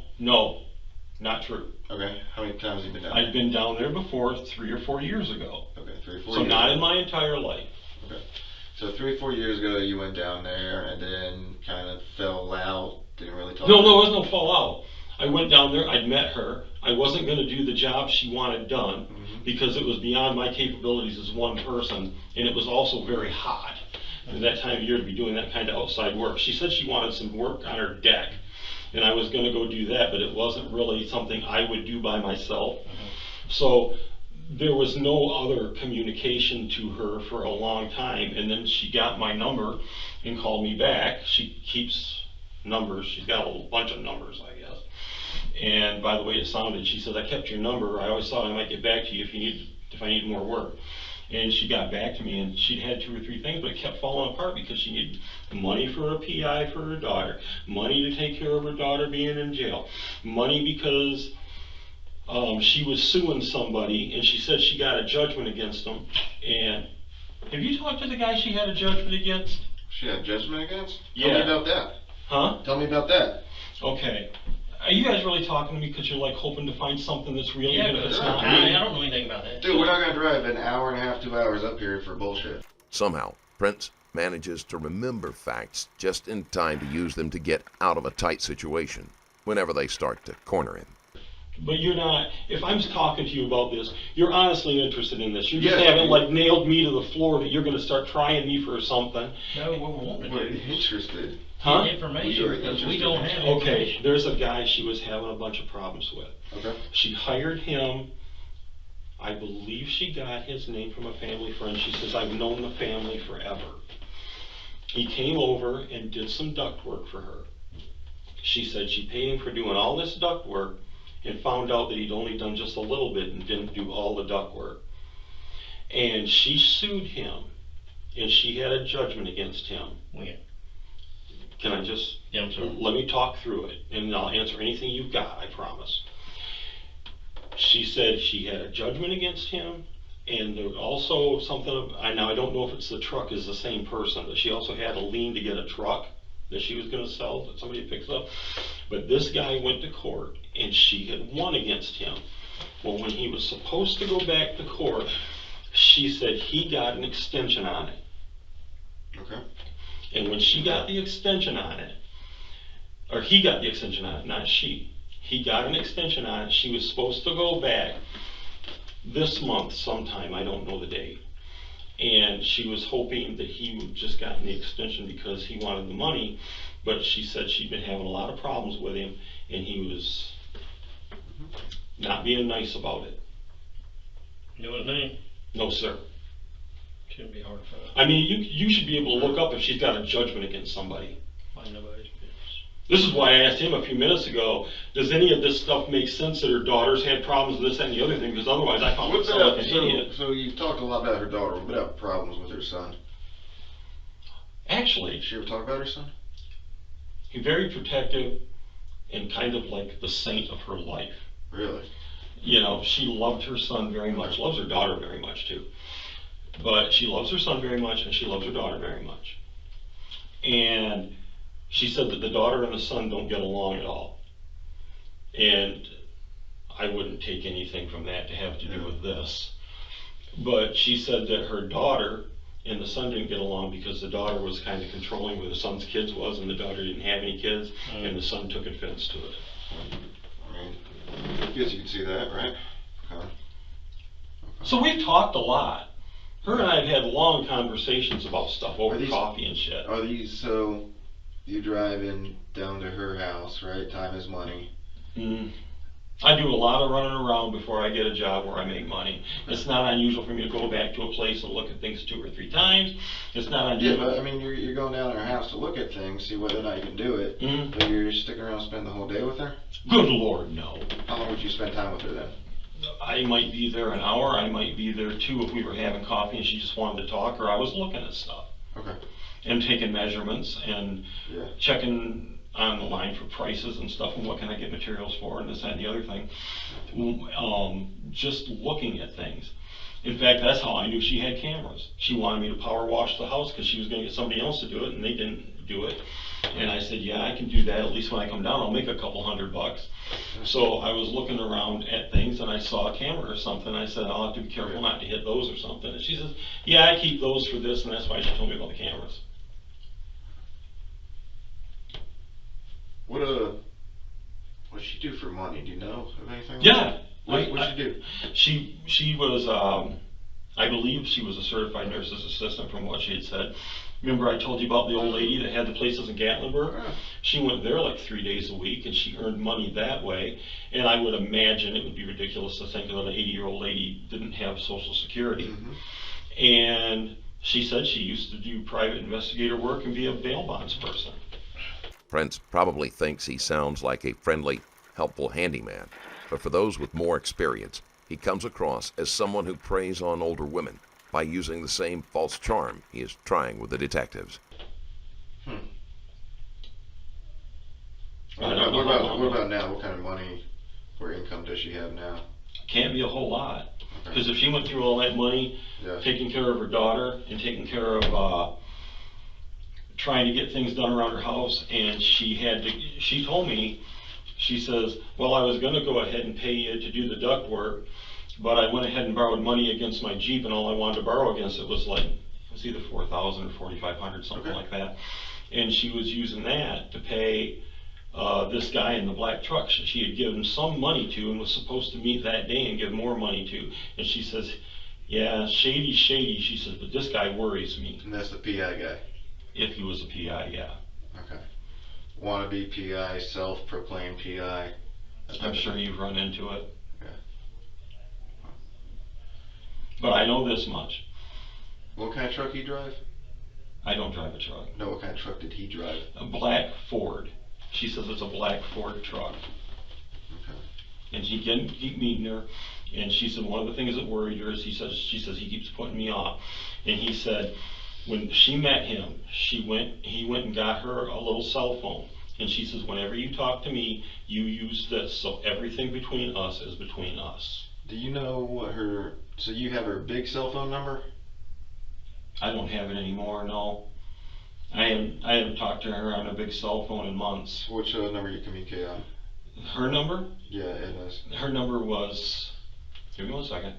not true. Okay, how many times have you been down there? I've been down there before 3 or 4 years ago. Okay, 3 or 4 years. So not in my entire life. Okay. So 3 or 4 years ago you went down there and then kind of fell out, didn't really talk. No, there was no fallout. I went down there, I'd met her. I wasn't going to do the job she wanted done because it was beyond my capabilities as one person, and it was also very hot at that time of year to be doing that kind of outside work. She said she wanted some work on her deck, and I was going to go do that, but it wasn't really something I would do by myself. So there was no other communication to her for a long time, and then she got my number and called me back. She keeps numbers. She's got a whole bunch of numbers, I guess. And by the way it sounded, she said, I kept your number. I always thought I might get back to you if I needed more work. And she got back to me, and she'd had 2 or 3 things, but it kept falling apart because she needed money for a PI for her daughter, money to take care of her daughter being in jail, money because she was suing somebody, and she said she got a judgment against them. And have you talked to the guy she had a judgment against? She had a judgment against? Yeah. Tell me about that. Huh? Tell me about that. Okay. Are you guys really talking to me because you're like hoping to find something that's real? Yeah, even if it's but not I real? don't know anything about that. Dude, we're not gonna drive an hour and a half, 2 hours up here for bullshit. Somehow, Printz manages to remember facts just in time to use them to get out of a tight situation whenever they start to corner him. But you're not, if I'm talking to you about this, you're honestly interested in this. You just haven't like nailed me to the floor that you're going to start trying me for something. No, we won't. We're interested. Huh? Information, because we don't have Okay, information. there's a guy she was having a bunch of problems with. Okay. She hired him. I believe she got his name from a family friend. She says, I've known the family forever. He came over and did some duct work for her. She said she paid him for doing all this duct work and found out that he'd only done just a little bit and didn't do all the duct work. And she sued him, and she had a judgment against him. When? Can I just, Yeah, I'm sorry. let me talk through it, and I'll answer anything you've got, I promise. She said she had a judgment against him, and there was also something, now I don't know if it's the truck is the same person, but she also had a lien to get a truck. that she was going to sell, that somebody picks up. But this guy went to court, and she had won against him. Well, when he was supposed to go back to court, she said he got an extension on it. Okay. And when she got the extension on it, or he got the extension on it, not she. He got an extension on it. She was supposed to go back this month sometime, I don't know the date. And she was hoping that he would just gotten the extension because he wanted the money, but she said she'd been having a lot of problems with him, and he was not being nice about it. You know his name? No, sir. Shouldn't be hard to find. I mean, you should be able to look up if she's got a judgment against somebody. Find nobody's business. This is why I asked him a few minutes ago, does any of this stuff make sense that her daughters had problems with this and the other thing? Because otherwise I found myself like an idiot. So you've talked a lot about her daughter. What about problems with her son? Actually, Did she ever talk about her son? he's very protective and kind of like the saint of her life. Really? You know, she loved her son very much, loves her daughter very much too. But she loves her son very much, and she loves her daughter very much. And she said that the daughter and the son don't get along at all. And I wouldn't take anything from that to have to do with this. But she said that her daughter and the son didn't get along because the daughter was kind of controlling where the son's kids was, and the daughter didn't have any kids, and the son took offense to it. I mean, I guess you can see that, right? Okay. So we've talked a lot. Her and I have had long conversations about stuff over coffee and shit. Are these, so you driving down to her house, right? Time is money. I do a lot of running around before I get a job where I make money. It's not unusual for me to go back to a place and look at things 2 or 3 times. It's not unusual. Yeah, but I mean, you're going down to her house to look at things, see whether or not you can do it. But you're sticking around and spend the whole day with her? Good Lord, no. How long would you spend time with her then? I might be there an hour, I might be there 2 if we were having coffee and she just wanted to talk, or I was looking at stuff. Okay. And taking measurements and Yeah. checking on the line for prices and stuff, and what can I get materials for, and this, that, and the other thing. Just looking at things. In fact, that's how I knew she had cameras. She wanted me to power wash the house because she was going to get somebody else to do it, and they didn't do it. And I said, yeah, I can do that. At least when I come down, I'll make a couple $100. So I was looking around at things, and I saw a camera or something. I said, I'll have to be careful not to hit those or something. And she says, yeah, I keep those for this, and that's why she told me about the cameras. What'd she do for money? Do you know of anything? Yeah. What'd she do? She was, I believe she was a certified nurse's assistant from what she had said. Remember I told you about the old lady that had the places in Gatlinburg? Yeah. She went there like 3 days a week, and she earned money that way. And I would imagine it would be ridiculous to think that an 80-year-old lady didn't have Social Security. And she said she used to do private investigator work and be a bail bonds person. Printz probably thinks he sounds like a friendly, helpful handyman, but for those with more experience, he comes across as someone who preys on older women by using the same false charm he is trying with the detectives. What about now? What kind of money or income does she have now? Can't be a whole lot. Because if she went through all that money, taking care of her daughter and taking care of trying to get things done around her house, and she told me, she says, well, I was going to go ahead and pay you to do the duct work, but I went ahead and borrowed money against my Jeep, and all I wanted to borrow against it was either $4,000 or $4,500, something like that. And she was using that to pay this guy in the black truck she had given some money to and was supposed to meet that day and give more money to. And she says, yeah, shady, she says, but this guy worries me. And that's the PI guy? If he was a PI, yeah. Okay. Wannabe PI, self-proclaimed PI. I'm sure you've run into it. Yeah. But I know this much. What kind of truck he drive? I don't drive a truck. No, what kind of truck did he drive? A black Ford. She says it's a black Ford truck. Okay. And she didn't keep meeting her. And she said one of the things that worried her is she says he keeps putting me off. And he said when she met him, he went and got her a little cell phone. And she says, whenever you talk to me, you use this, so everything between us is between us. Do you know what so you have her big cell phone number? I don't have it anymore, no. I haven't talked to her on a big cell phone in months. Which number you communicate on? Her number? Yeah, Edna's. Her number was, give me 1 second,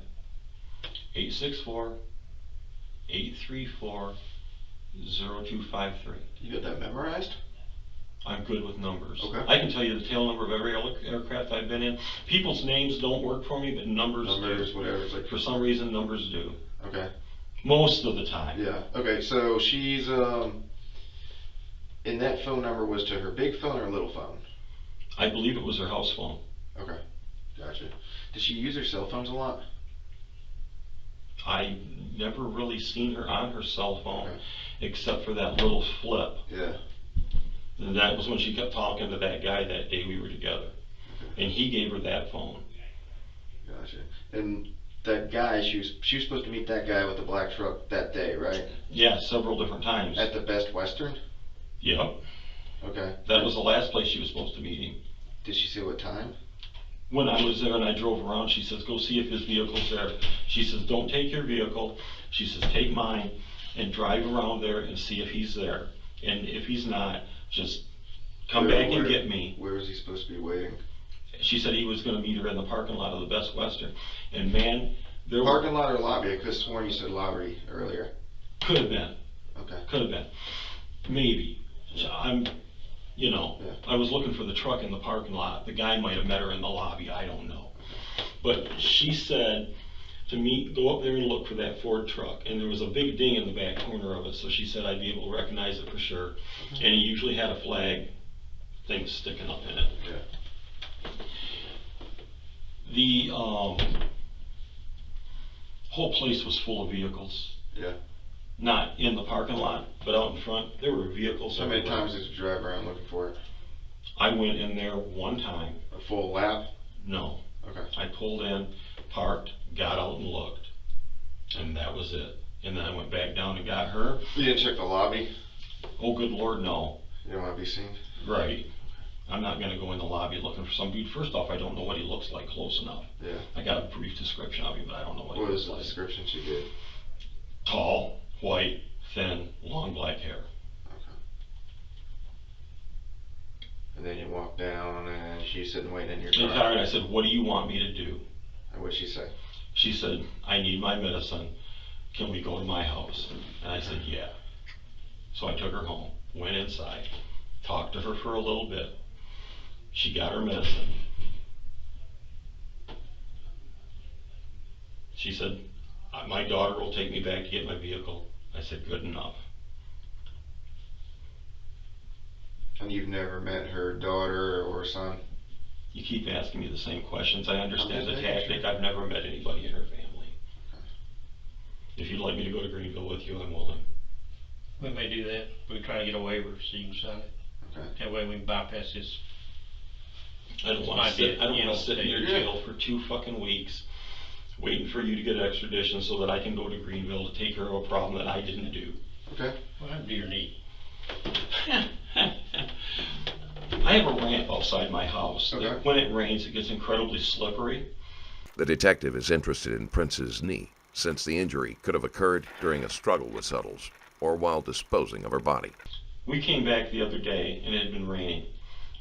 864-834-0253. You got that memorized? I'm good with numbers. Okay. I can tell you the tail number of every aircraft I've been in. People's names don't work for me, but numbers do. Whatever. It's like, For some reason, numbers do. okay. Most of the time. Yeah. Okay. So she's and that phone number was to her big phone or little phone? I believe it was her house phone. Okay. Gotcha. Did she use her cell phones a lot? I never really seen her on her cell phone, Okay. except for that little flip. Yeah. And that was when she kept talking to that guy that day we were together. Okay. And he gave her that phone. Gotcha. And that guy, she was supposed to meet that guy with the black truck that day, right? Yeah, several different times. At the Best Western? Yep. Okay. That was the last place she was supposed to meet him. Did she say what time? When I was there and I drove around, she says, go see if his vehicle's there. She says, don't take your vehicle. She says, take mine and drive around there and see if he's there. And if he's not, just come back and get me. Where was he supposed to be waiting? She said he was going to meet her in the parking lot of the Best Western. And man, there Parking lot or lobby? I could have sworn you said lobby earlier. could have been. Okay. Could have been. Maybe. I was looking for the truck in the parking lot. The guy might have met her in the lobby. I don't know. But she said to me, go up there and look for that Ford truck. And there was a big ding in the back corner of it. So she said I'd be able to recognize it for sure. And he usually had a flag thing sticking up in it. Yeah. The whole place was full of vehicles. Yeah. Not in the parking lot, but out in front. There were vehicles. How many everywhere. times did you drive around looking for it? I went in there one time. A full lap? No. Okay. I pulled in, parked, got out and looked. And that was it. And then I went back down and got her. You didn't check the lobby? Oh, good Lord, no. You don't want to be seen? Right. I'm not going to go in the lobby looking for some dude. First off, I don't know what he looks like close enough. Yeah. I got a brief description of him, but I don't know what he What looks was the like. description she gave? Tall, white, thin, long black hair. Okay. And then you walk down and she's sitting waiting in your And car. I said, what do you want me to do? And what'd she say? She said, I need my medicine. Can we go to my house? And I said, yeah. So I took her home, went inside, talked to her for a little bit. She got her medicine. She said, my daughter will take me back to get my vehicle. I said, good enough. And you've never met her daughter or son? You keep asking me the same questions. I understand the I'm just making tactic. sure. I've never met anybody in her family. If you'd like me to go to Greenville with you, I'm willing. We may do that. We try to get a waiver so you can sign it. Okay. That way we can bypass this. I don't want Might to be sit. I don't you want know, to sit in your yeah. jail for 2 fucking weeks, waiting for you to get extradition so that I can go to Greenville to take care of a problem that I didn't do. Okay. What happened to your knee? I have a ramp outside my house. Okay. That when it rains, it gets incredibly slippery. The detective is interested in Prince's knee, since the injury could have occurred during a struggle with Suttles or while disposing of her body. We came back the other day and it had been raining.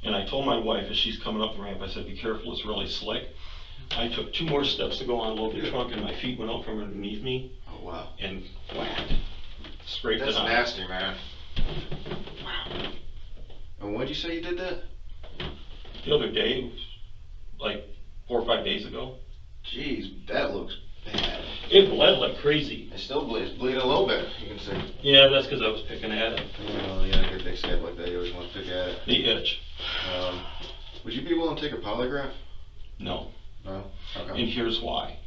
And I told my wife as she's coming up the ramp, I said, be careful, it's really slick. I took 2 more steps to go unload the trunk and my feet went out from underneath me Oh, wow. and whacked. Scraped That's it on. nasty, man. Wow. And when'd you say you did that? The other day, like 4 or 5 days ago. Jeez, that looks bad. It bled like crazy. It still bleeds. Bleeding a little bit, you can see. Yeah, that's because I was picking at it. Oh, yeah, get big scab like that. You always want to pick at it. The itch. Would you be willing to take a polygraph? No. No? Okay. And here's why.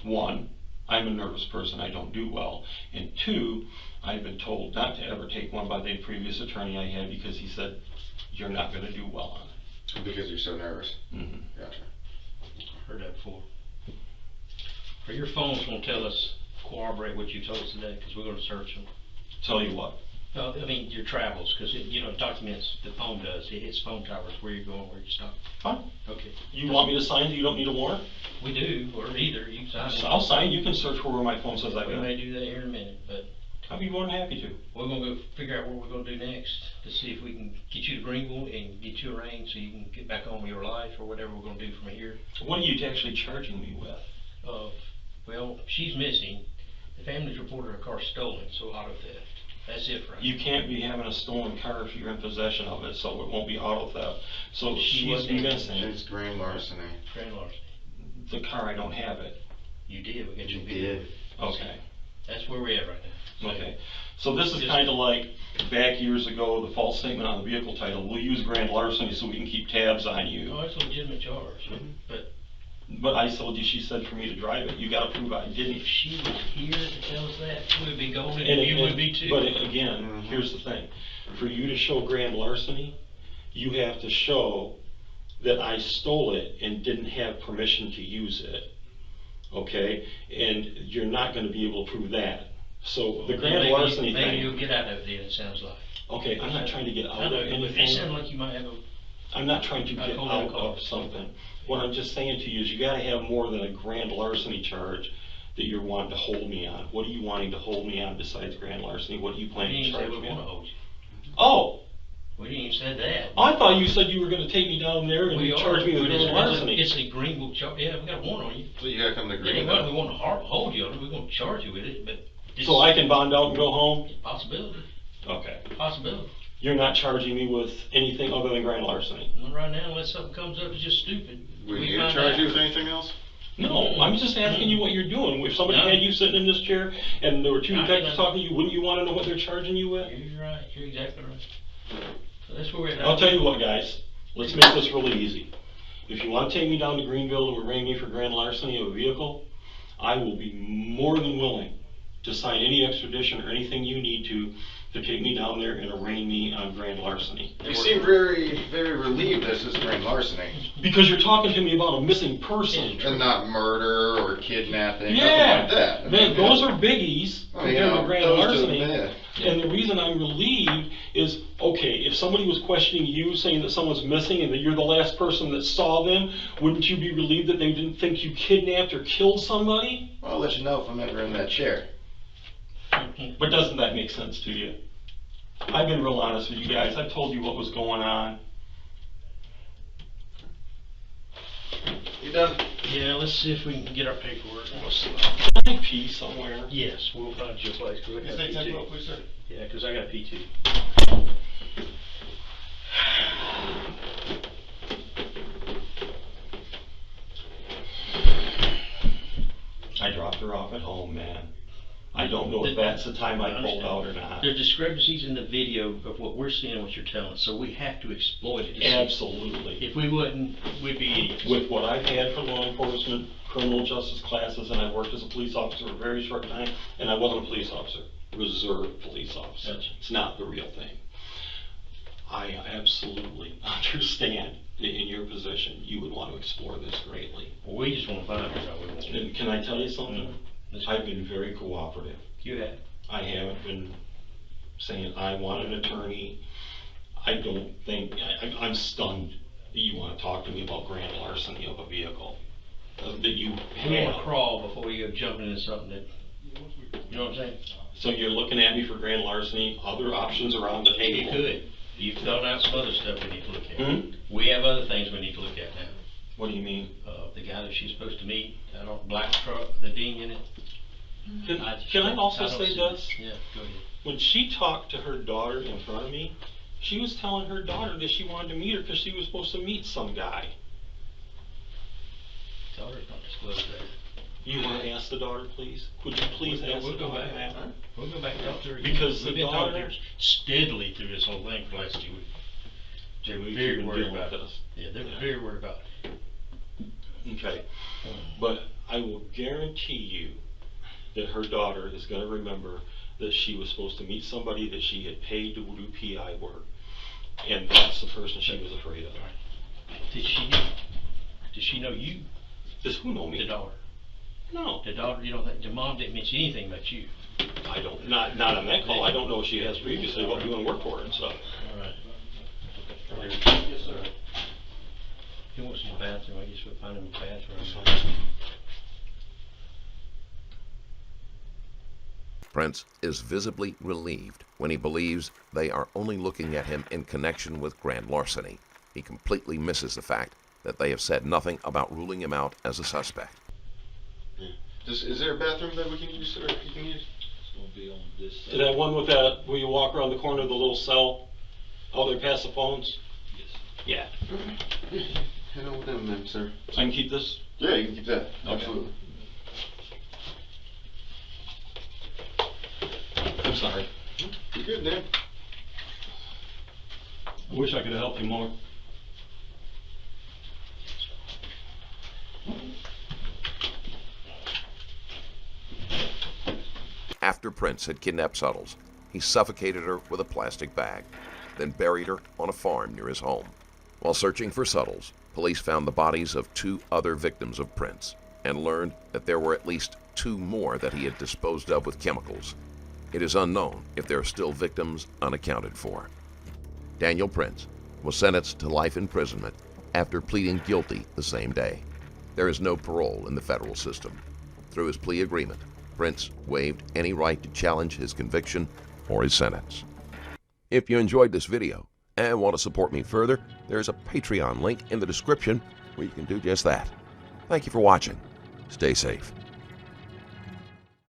1, I'm a nervous person. I don't do well. And 2, I've been told not to ever take one by the previous attorney I had because he said, you're not going to do well on it. Because you're so nervous. Mm-hmm. Gotcha. Heard that before. Or your phones won't tell us, corroborate what you told us today, because we're going to search them. Tell you what. I mean, your travels, because it documents, the phone does. It hits phone towers, where you're going, where you stop. Fine. Okay. You want me to sign? You don't need a warrant? We do, or either. You sign it. I'll sign. You can search for where my phone says I We go. may do that here in a minute, but I'd be more than happy to. We're gonna go figure out what we're gonna do next to see if we can get you to Greenville and get you arraigned so you can get back on with your life or whatever we're gonna do from here. What are you actually charging me with? Well, she's missing. The family's reported her car stolen, so auto theft. That's it, right? You can't be having a stolen car if you're in possession of it, so it won't be auto theft. So She she's wasn't in missing. It's grand larceny. Grand larceny. The car, I don't have it. You did, we got You your video. did. Okay. That's where we're at right now. Okay. So this is kind of like back years ago, the false statement on the vehicle title. We'll use grand larceny so we can keep tabs on you. Oh, it's a legitimate charge, But I told you, she said for me to drive it. You got to prove I didn't. if she was here to tell us that, we'd be golden, And and you would be too. But again, here's the thing. For you to show grand larceny, you have to show that I stole it and didn't have permission to use it. Okay? And you're not going to be able to prove that. So the grand larceny thing. Maybe you'll get out of it then, it sounds like. Okay, I'm not trying to get out I of know, anything. it sounds like you might have a. I'm not trying to get hold out that call. of something. What I'm just saying to you is you gotta have more than a grand larceny charge that you're wanting to hold me on. What are you wanting to hold me on besides grand larceny? What are you We planning didn't to even say charge we me wanna on? hold you. Oh, We didn't even say that. I thought you said you were gonna take me down there and We are. charge me with grand larceny. It's a Greenville charge, yeah, we got a warrant on you. So you gotta come to It ain't what we Greenville. want to hold you on it, we're gonna charge you with it, but. it's So I can bond out and go home? Possibility, Okay. possibility. You're not charging me with anything other than grand larceny? Not right now, unless something comes up that's just stupid. We need to find charge out. you with anything else? No, I'm just asking you what you're doing. If somebody No. had you sitting in this chair and there were two I detectives can- talking to you, wouldn't you wanna know what they're charging you with? You're right, you're exactly right. So that's where we're at. I'll tell you what, guys, let's make this really easy. If you wanna take me down to Greenville to arraign me for grand larceny of a vehicle, I will be more than willing to sign any extradition or anything you need to take me down there and arraign me on grand larceny. You seem very, very relieved this is grand larceny. Because you're talking to me about a missing person. And not murder or kidnapping, Yeah, nothing like that. man, those are biggies I mean, compared to grand larceny. yeah. And the reason I'm relieved is, okay, if somebody was questioning you, saying that someone's missing and that you're the last person that saw them, wouldn't you be relieved that they didn't think you kidnapped or killed somebody? Well, I'll let you know if I'm ever in that chair. But doesn't that make sense to you? I've been real honest with you guys. I've told you what was going on. You done? Yeah, let's see if we can get our paperwork. We'll see. Can I pee somewhere? Yes, we'll find you a place, cause I got a P2. please, sir. Yeah, cause I got a P2. I dropped her off at home, man. I don't know if that's the time I pulled out or not. There's discrepancies in the video of what we're seeing, what you're telling us, so we have to exploit it. Absolutely. If we wouldn't, we'd be idiots. With what I've had for law enforcement, criminal justice classes, and I worked as a police officer for a very short time, and I wasn't a police officer, reserve police officer. Gotcha. It's not the real thing. I absolutely understand that in your position, you would want to explore this greatly. Well, we just wanna find out how we want to. And can I tell you something? I've been very cooperative. You have. I haven't been saying I want an attorney. I don't think, I'm stunned that you want to talk to me about grand larceny of a vehicle. That you We wanna have. crawl before we go jumping into something that, you know what I'm saying? So you're looking at me for grand larceny, other options are on the You table. could. You've thrown out some other stuff we need to look at. Hmm? We have other things we need to look at now. What do you mean? The guy that she's supposed to meet, that old black truck, the ding in it. Can I also don't say see- this? Yeah, go ahead. When she talked to her daughter in front of me, she was telling her daughter that she wanted to meet her because she was supposed to meet some guy. Tell her not to disclose that. You want to ask the daughter, please? Would you please ask We'll the go daughter back. that? We'll go back and talk to her again. Because the We've been talking to daughter- her steadily through this whole thing for the last 2 weeks. They're very been worried dealing about with it. this. Yeah, they're very worried about it. Okay, but I will guarantee you that her daughter is gonna remember that she was supposed to meet somebody that she had paid to do PI work. And that's the person she was afraid of. Did she know you, Does who know the me? daughter? No, The daughter, you don't think, the mom didn't mention anything about you? I don't, not on that call. I don't know if she has previously about doing work for her and stuff. All right. Yes, sir. He wants some bathroom, I guess we'll find him a bathroom. Printz is visibly relieved when he believes they are only looking at him in connection with grand larceny. He completely misses the fact that they have said nothing about ruling him out as a suspect. Yeah. Is there a bathroom that we can use, sir? You can use? It's gonna be on this side. That one with that, where you walk around the corner of the little cell, out there past the phones? Yes. Yeah. Head on with them then, sir. I can keep this? Yeah, you can keep that. Okay. Absolutely. I'm sorry. You're good, man. I wish I could have helped you more. After Printz had kidnapped Suttles, he suffocated her with a plastic bag, then buried her on a farm near his home. While searching for Suttles, police found the bodies of 2 other victims of Printz and learned that there were at least 2 more that he had disposed of with chemicals. It is unknown if there are still victims unaccounted for. Daniel Printz was sentenced to life imprisonment after pleading guilty the same day. There is no parole in the federal system. Through his plea agreement, Printz waived any right to challenge his conviction or his sentence. If you enjoyed this video and want to support me further, there's a Patreon link in the description where you can do just that. Thank you for watching. Stay safe.